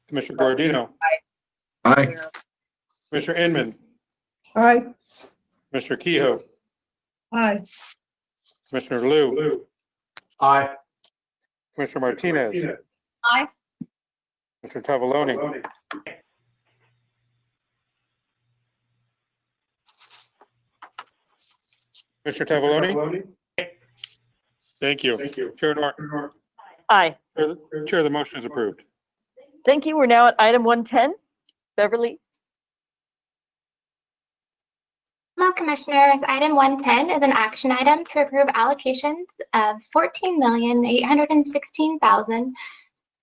Commissioner Guardino, Aye. Commissioner Inman, Aye. Commissioner Kehoe, Aye. Commissioner Liu, Aye. Commissioner Martinez, Aye. Commissioner Tavaloni, Commissioner Tavaloni. Thank you. Chair Norton. Aye. Chair, the motion is approved. Thank you. We're now at item 110. Beverly? Hello, Commissioners. Item 110 is an action item to approve allocations of $14,816,000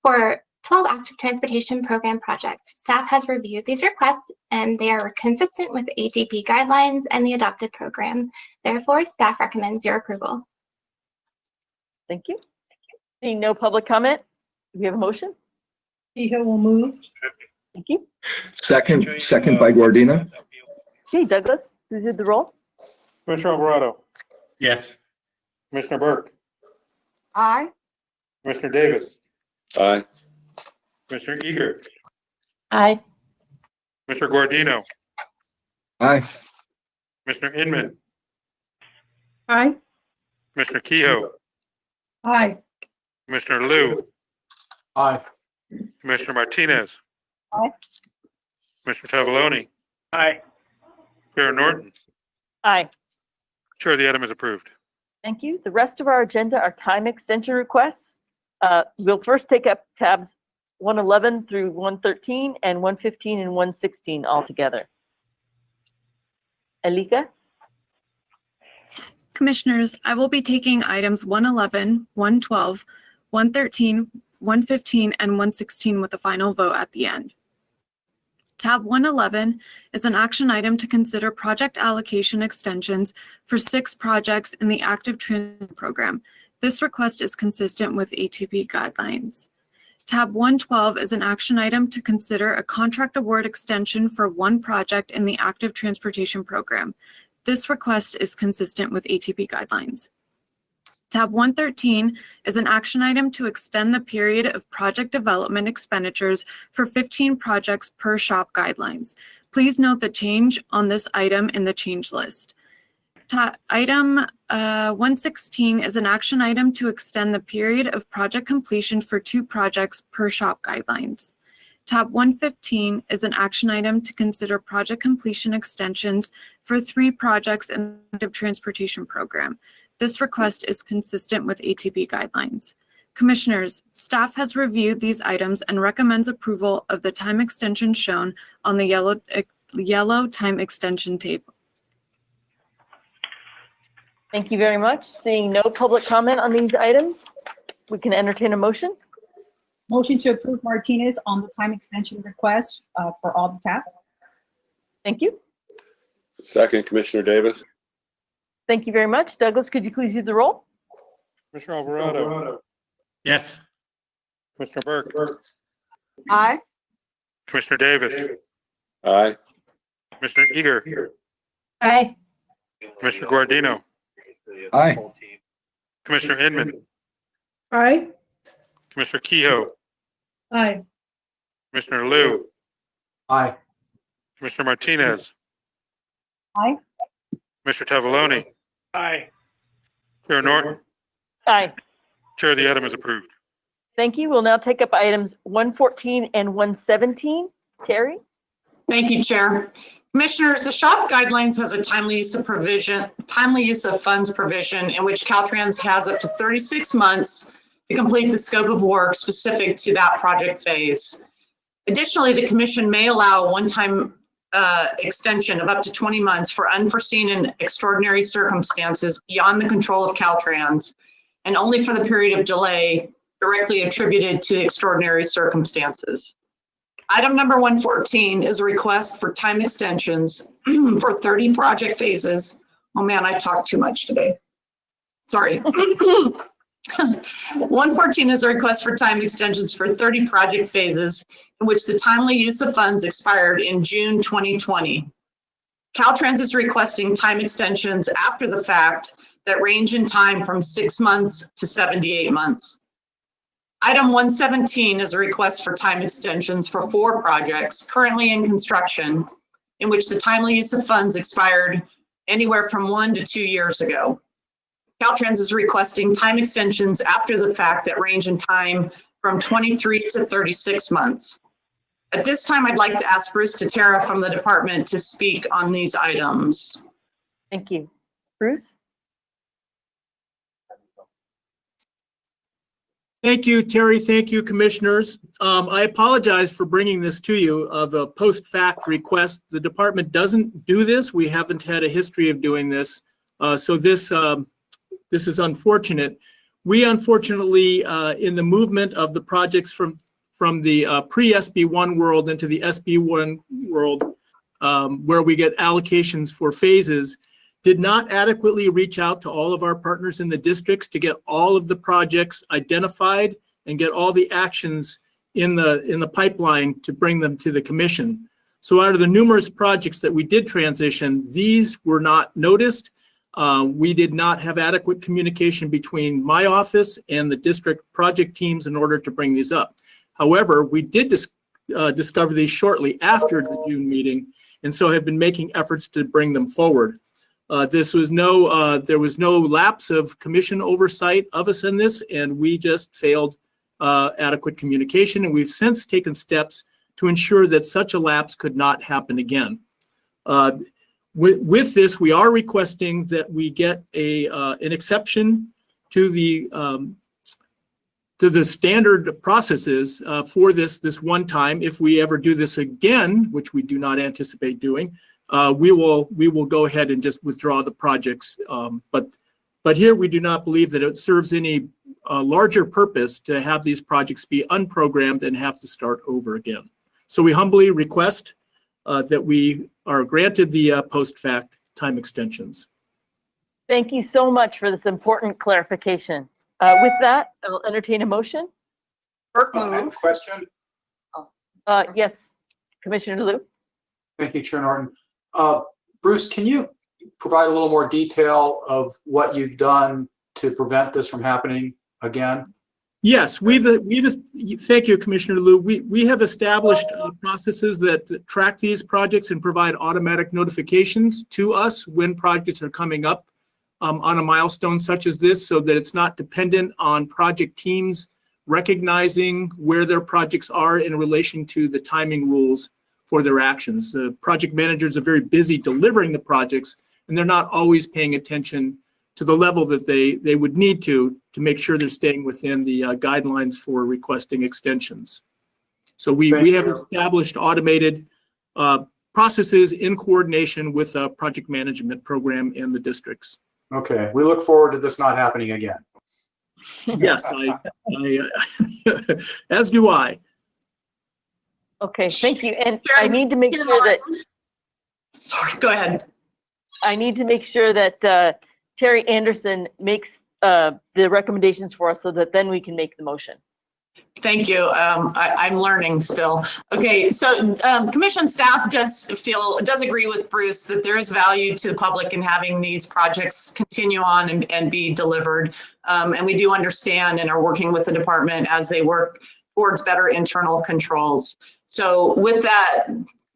for 12 active transportation program projects. Staff has reviewed these requests and they are consistent with ATP guidelines and the adopted program. Therefore, staff recommends your approval. Thank you. Seeing no public comment, do we have a motion? Kehoe will move. Thank you. Second by Guardino. Okay, Douglas, please do the roll. Commissioner Alvarado, Yes. Commissioner Burke, Aye. Commissioner Davis, Aye. Commissioner Eager, Aye. Commissioner Guardino, Aye. Commissioner Inman, Aye. Commissioner Kehoe, Aye. Commissioner Liu, Aye. Commissioner Martinez, Aye. Commissioner Tavaloni, Aye. Chair Norton. Aye. Chair, the item is approved. Thank you. The rest of our agenda are time extension requests. We'll first take up tabs 111 through 113 and 115 and 116 altogether. Alika? Commissioners, I will be taking items 111, 112, 113, 115, and 116 with a final vote at the end. Tab 111 is an action item to consider project allocation extensions for 6 projects in the active transit program. This request is consistent with ATP guidelines. Tab 112 is an action item to consider a contract award extension for 1 project in the active transportation program. This request is consistent with ATP guidelines. Tab 113 is an action item to extend the period of project development expenditures for 15 projects per SHOPP guidelines. Please note the change on this item in the change list. Item 116 is an action item to extend the period of project completion for 2 projects per SHOPP guidelines. Tab 115 is an action item to consider project completion extensions for 3 projects in the Active Transportation Program. This request is consistent with ATP guidelines. Commissioners, staff has reviewed these items and recommends approval of the time extension shown on the yellow time extension table. Thank you very much. Seeing no public comment on these items, we can entertain a motion. Motion to approve Martinez on the time extension request for all the tab. Thank you. Second, Commissioner Davis. Thank you very much. Douglas, could you please use the roll? Commissioner Alvarado. Yes. Commissioner Burke. Aye. Commissioner Davis. Aye. Commissioner Eager. Aye. Commissioner Guardino. Aye. Commissioner Inman. Aye. Commissioner Kehoe. Aye. Commissioner Liu. Aye. Commissioner Martinez. Aye. Commissioner Tavaloni. Aye. Chair Norton. Aye. Chair, the item is approved. Thank you. We'll now take up items 114 and 117. Terry? Thank you, Chair. Commissioners, the SHOPP guidelines has a timely use of funds provision in which Caltrans has up to 36 months to complete the scope of work specific to that project phase. Additionally, the Commission may allow a one-time extension of up to 20 months for unforeseen and extraordinary circumstances beyond the control of Caltrans, and only for the period of delay directly attributed to extraordinary circumstances. Item number 114 is a request for time extensions for 30 project phases. Oh man, I talked too much today. Sorry. 114 is a request for time extensions for 30 project phases in which the timely use of funds expired in June 2020. Caltrans is requesting time extensions after the fact that range in time from 6 months to 78 months. Item 117 is a request for time extensions for 4 projects currently in construction in which the timely use of funds expired anywhere from 1 to 2 years ago. Caltrans is requesting time extensions after the fact that range in time from 23 to 36 months. At this time, I'd like to ask Bruce Tatera from the department to speak on these items. Thank you. Bruce? Thank you, Terry. Thank you, commissioners. I apologize for bringing this to you of a post-fact request. The department doesn't do this. We haven't had a history of doing this. So this is unfortunate. We unfortunately, in the movement of the projects from the pre-SB1 world into the SB1 world, where we get allocations for phases, did not adequately reach out to all of our partners in the districts to get all of the projects identified and get all the actions in the pipeline to bring them to the commission. So out of the numerous projects that we did transition, these were not noticed. We did not have adequate communication between my office and the district project teams in order to bring these up. However, we did discover these shortly after the June meeting, and so have been making efforts to bring them forward. There was no lapse of commission oversight of us in this, and we just failed adequate communication, and we've since taken steps to ensure that such a lapse could not happen again. With this, we are requesting that we get an exception to the standard processes for this one time. If we ever do this again, which we do not anticipate doing, we will go ahead and just withdraw the projects. But here we do not believe that it serves any larger purpose to have these projects be unprogrammed and have to start over again. So we humbly request that we are granted the post-fact time extensions. Thank you so much for this important clarification. With that, I will entertain a motion. Burke moves. Question? Yes, Commissioner Liu. Thank you, Chair Norton. Bruce, can you provide a little more detail of what you've done to prevent this from happening again? Yes, thank you, Commissioner Liu. We have established processes that track these projects and provide automatic notifications to us when projects are coming up on a milestone such as this, so that it's not dependent on project teams recognizing where their projects are in relation to the timing rules for their actions. Project managers are very busy delivering the projects, and they're not always paying attention to the level that they would need to make sure they're staying within the guidelines for requesting extensions. So we have established automated processes in coordination with a project management program and the districts. Okay, we look forward to this not happening again. Yes, I as do I. Okay, thank you. And I need to make sure that, Sorry, go ahead. I need to make sure that Terry Anderson makes the recommendations for us so that then we can make the motion. Thank you. I'm learning still. Okay, so commission staff does agree with Bruce that there is value to the public in having these projects continue on and be delivered. And we do understand and are working with the department as they work towards better internal controls. So with that,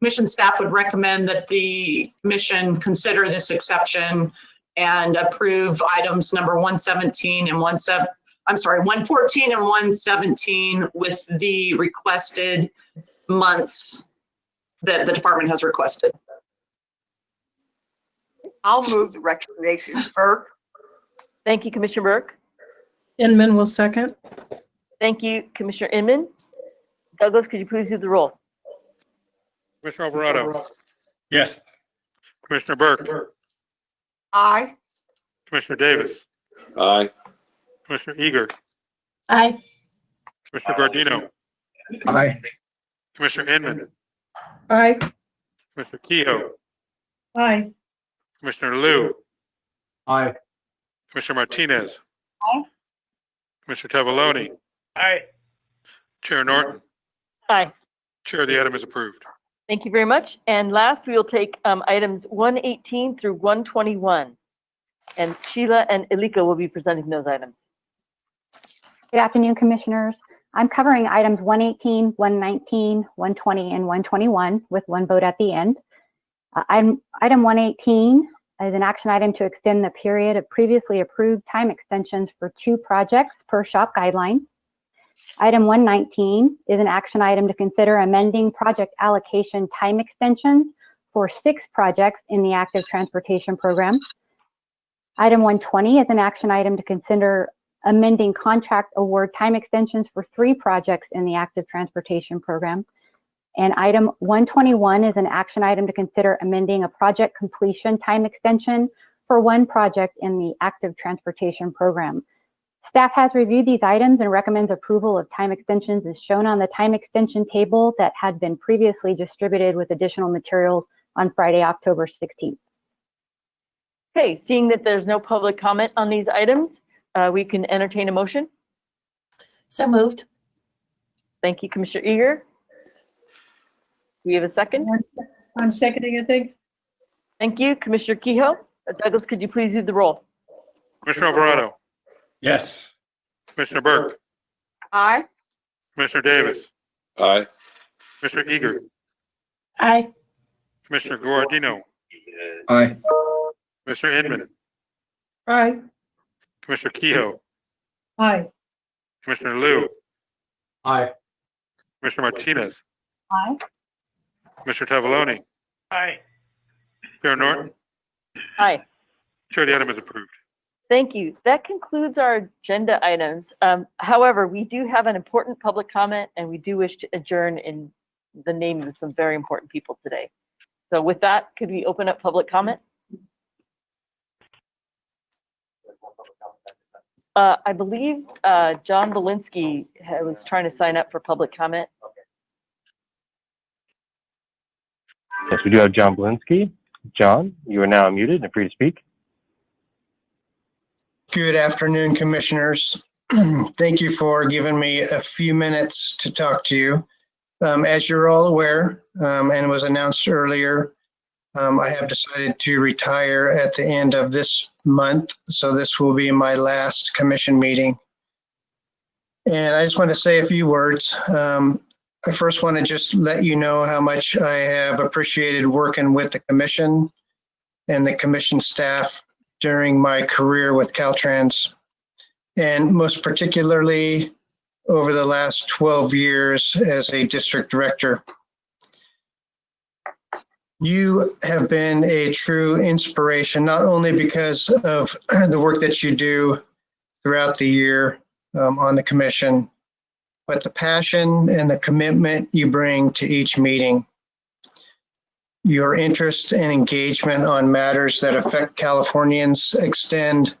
commission staff would recommend that the commission consider this exception and approve items number 114 and 117 with the requested months that the department has requested. I'll move the recommendations. Burke. Thank you, Commissioner Burke. Inman will second. Thank you, Commissioner Inman. Douglas, could you please do the roll? Commissioner Alvarado, Yes. Commissioner Burke, Aye. Commissioner Davis, Aye. Commissioner Eager, Aye. Commissioner Guardino, Aye. Commissioner Inman, Aye. Commissioner Kehoe, Aye. Commissioner Liu, Aye. Commissioner Martinez, Aye. Commissioner Tavaloni, Aye. Chair Norton. Aye. Chair, the item is approved. Thank you very much. And last, we will take items 118 through 121. And Sheila and Elika will be presenting those items. Good afternoon, Commissioners. I'm covering items 118, 119, 120, and 121 with one vote at the end. Item 118 is an action item to extend the period of previously approved time extensions for 2 projects per SHOPP guideline. Item 119 is an action item to consider amending project allocation time extensions for 6 projects in the active transportation program. Item 120 is an action item to consider amending contract award time extensions for 3 projects in the active transportation program. And item 121 is an action item to consider amending a project completion time extension for 1 project in the active transportation program. Staff has reviewed these items and recommends approval of time extensions as shown on the time extension table that had been previously distributed with additional materials on Friday, October 16th. Okay, seeing that there's no public comment on these items, we can entertain a motion. So moved. Thank you, Commissioner Eager. Do we have a second? I'm seconding, I think. Thank you, Commissioner Kehoe. Douglas, could you please do the roll? Commissioner Alvarado, Yes. Commissioner Burke, Aye. Commissioner Davis, Aye. Commissioner Eager, Aye. Commissioner Guardino, Aye. Commissioner Inman, Aye. Commissioner Kehoe, Aye. Commissioner Liu, Aye. Commissioner Martinez, Aye. Commissioner Tavaloni, Aye. Chair Norton. Aye. Chair, the item is approved. Thank you. That concludes our agenda items. However, we do have an important public comment and we do wish to adjourn in the name of some very important people today. So with that, could we open up public comment? I believe John Belinsky was trying to sign up for public comment. Yes, we do have John Belinsky. John, you are now muted and free to speak. Good afternoon, Commissioners. Thank you for giving me a few minutes to talk to you. As you're all aware, and was announced earlier, I have decided to retire at the end of this month, so this will be my last commission meeting. And I just want to say a few words. I first want to just let you know how much I have appreciated working with the commission and the commission staff during my career with Caltrans, and most particularly over the last 12 years as a district director. You have been a true inspiration, not only because of the work that you do throughout the year on the commission, but the passion and the commitment you bring to each meeting. Your interest and engagement on matters that affect Californians extend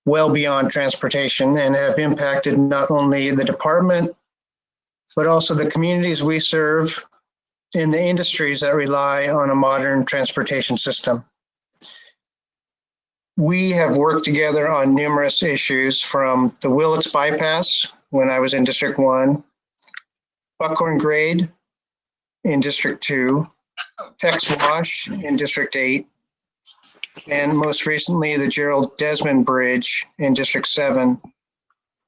well beyond transportation and have impacted not only the department, but also the communities we serve in the industries that rely on a modern transportation system. We have worked together on numerous issues, from the Willits Bypass when I was in District 1, Buckhorn Grade in District 2, Tex Wash in District 8, and most recently the Gerald Desmond Bridge in District 7.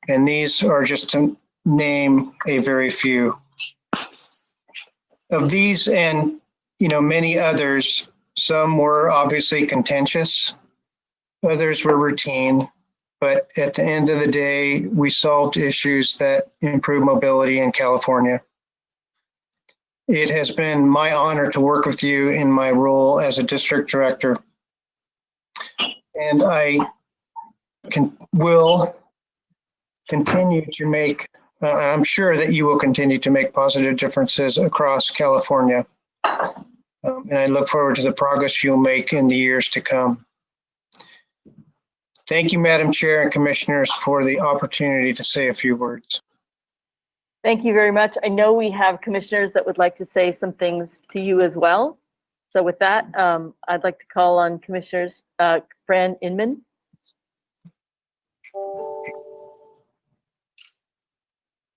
And these are just to name a very few. Of these and many others, some were obviously contentious, others were routine, but at the end of the day, we solved issues that improve mobility in California. It has been my honor to work with you in my role as a district director, and I will continue to make, I'm sure that you will continue to make positive differences across California. And I look forward to the progress you'll make in the years to come. Thank you, Madam Chair and Commissioners, for the opportunity to say a few words. Thank you very much. I know we have commissioners that would like to say some things to you as well. So with that, I'd like to call on Commissioners Fran Inman. Go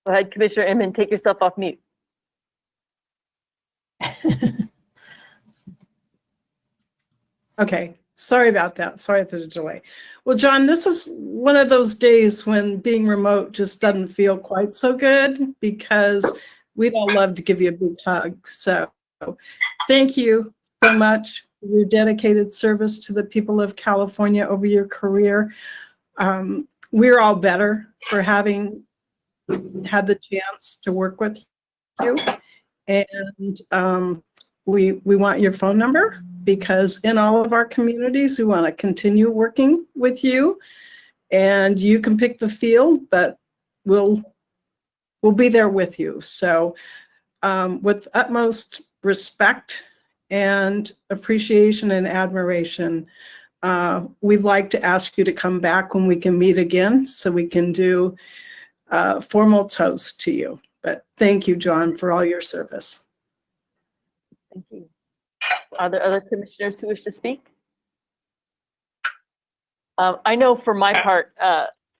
ahead, Commissioner Inman, take yourself off mute. Okay, sorry about that. Sorry for the delay. Well, John, this is one of those days when being remote just doesn't feel quite so good, because we'd all love to give you a big hug. So thank you so much for your dedicated service to the people of California over your career. We're all better for having had the chance to work with you. And we want your phone number, because in all of our communities, we want to continue working with you, and you can pick the field, but we'll be there with you. So with utmost respect and appreciation and admiration, we'd like to ask you to come back when we can meet again, so we can do a formal toast to you. But thank you, John, for all your service. Thank you. Are there other commissioners who wish to speak? I know for my part,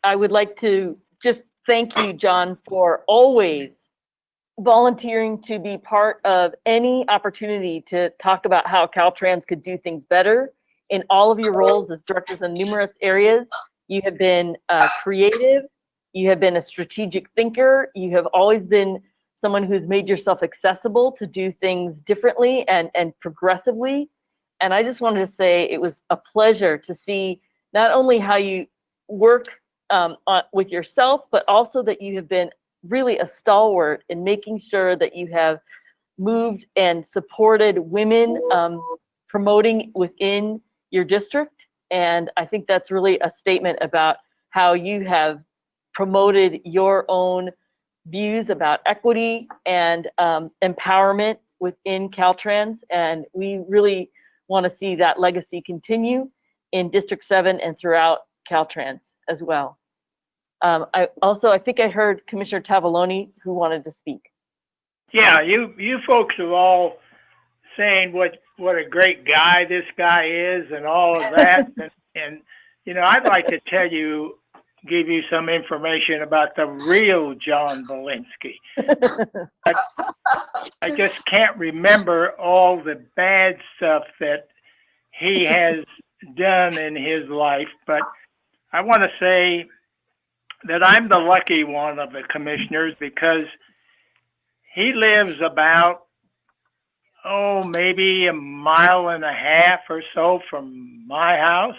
I would like to just thank you, John, for always volunteering to be part of any opportunity to talk about how Caltrans could do things better. In all of your roles as directors in numerous areas, you have been creative, you have been a strategic thinker, you have always been someone who's made yourself accessible to do things differently and progressively. And I just wanted to say it was a pleasure to see not only how you work with yourself, but also that you have been really a stalwart in making sure that you have moved and supported women promoting within your district. And I think that's really a statement about how you have promoted your own views about equity and empowerment within Caltrans, and we really want to see that legacy continue in District 7 and throughout Caltrans as well. I think I heard Commissioner Tavaloni who wanted to speak. Yeah, you folks are all saying what a great guy this guy is and all of that, and I'd like to give you some information about the real John Belinsky. I just can't remember all the bad stuff that he has done in his life, but I want to say that I'm the lucky one of the commissioners because he lives about, maybe a mile and a half or so from my house.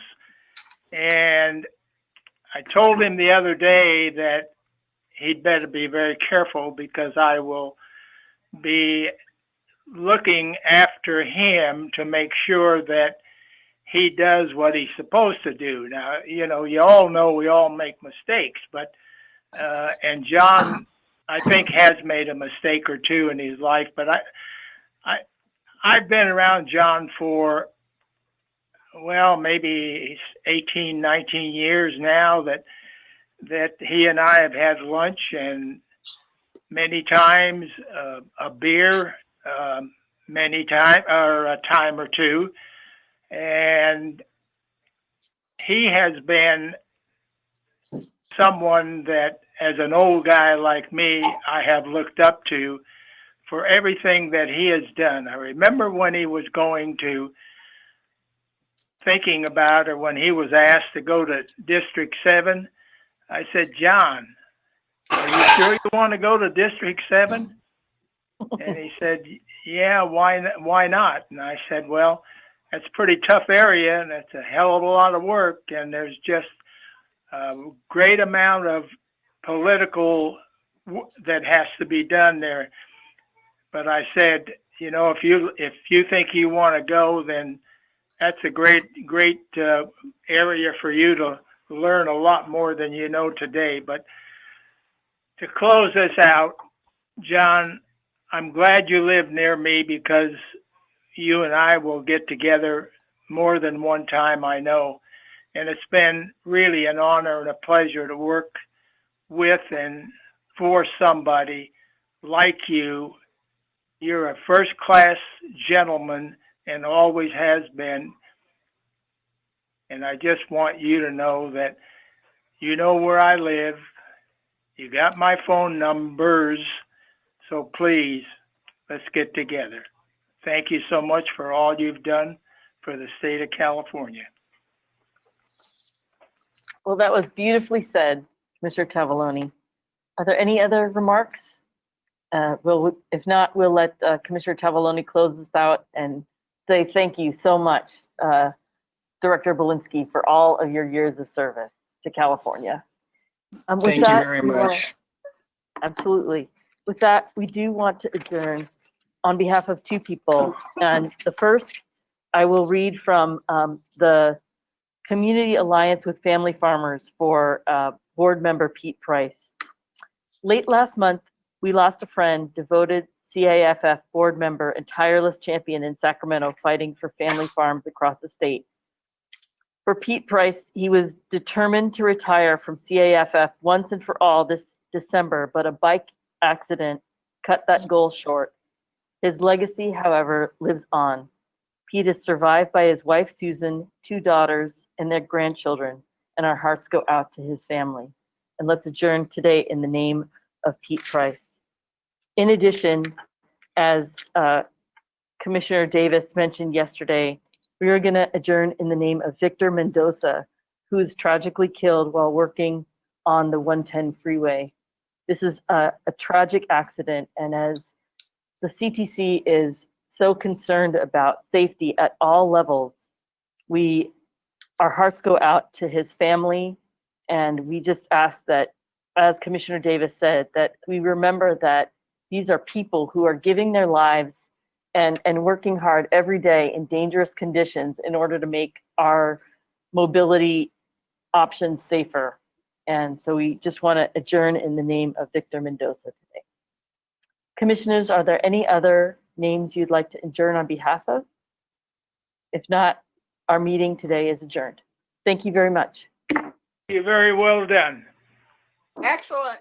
And I told him the other day that he'd better be very careful because I will be looking after him to make sure that he does what he's supposed to do. Now, you all know we all make mistakes, but, and John, I think, has made a mistake or two in his life, but I've been around John for, maybe 18, 19 years now that he and I have had lunch and many times a beer, many times, or a time or two. And he has been someone that, as an old guy like me, I have looked up to for everything that he has done. I remember when he was thinking about, or when he was asked to go to District 7, I said, John, are you sure you want to go to District 7? And he said, yeah, why not? And I said, well, it's a pretty tough area and it's a hell of a lot of work, and there's just a great amount of political that has to be done there. But I said, if you think you want to go, then that's a great area for you to learn a lot more than you know today. But to close this out, John, I'm glad you live near me because you and I will get together more than one time, I know. And it's been really an honor and a pleasure to work with and for somebody like you. You're a first-class gentleman and always has been. And I just want you to know that you know where I live. You got my phone numbers. So please, let's get together. Thank you so much for all you've done for the state of California. Well, that was beautifully said, Mr. Tavaloni. Are there any other remarks? If not, we'll let Commissioner Tavaloni close this out and say thank you so much, Director Belinsky, for all of your years of service to California. Thank you very much. Absolutely. With that, we do want to adjourn on behalf of two people. And the first, I will read from the Community Alliance with Family Farmers for board member Pete Price. Late last month, we lost a friend, devoted CAFF board member and tireless champion in Sacramento, fighting for family farms across the state. For Pete Price, he was determined to retire from CAFF once and for all this December, but a bike accident cut that goal short. His legacy, however, lives on. Pete is survived by his wife, Susan, 2 daughters, and their grandchildren, and our hearts go out to his family. And let's adjourn today in the name of Pete Price. In addition, as Commissioner Davis mentioned yesterday, we are going to adjourn in the name of Victor Mendoza, who was tragically killed while working on the 110 freeway. This is a tragic accident, and as the CTC is so concerned about safety at all levels, our hearts go out to his family, and we just ask that, as Commissioner Davis said, that we remember that these are people who are giving their lives and working hard every day in dangerous conditions in order to make our mobility options safer. And so we just want to adjourn in the name of Victor Mendoza today. Commissioners, are there any other names you'd like to adjourn on behalf of? If not, our meeting today is adjourned. Thank you very much. You're very well done. Excellent.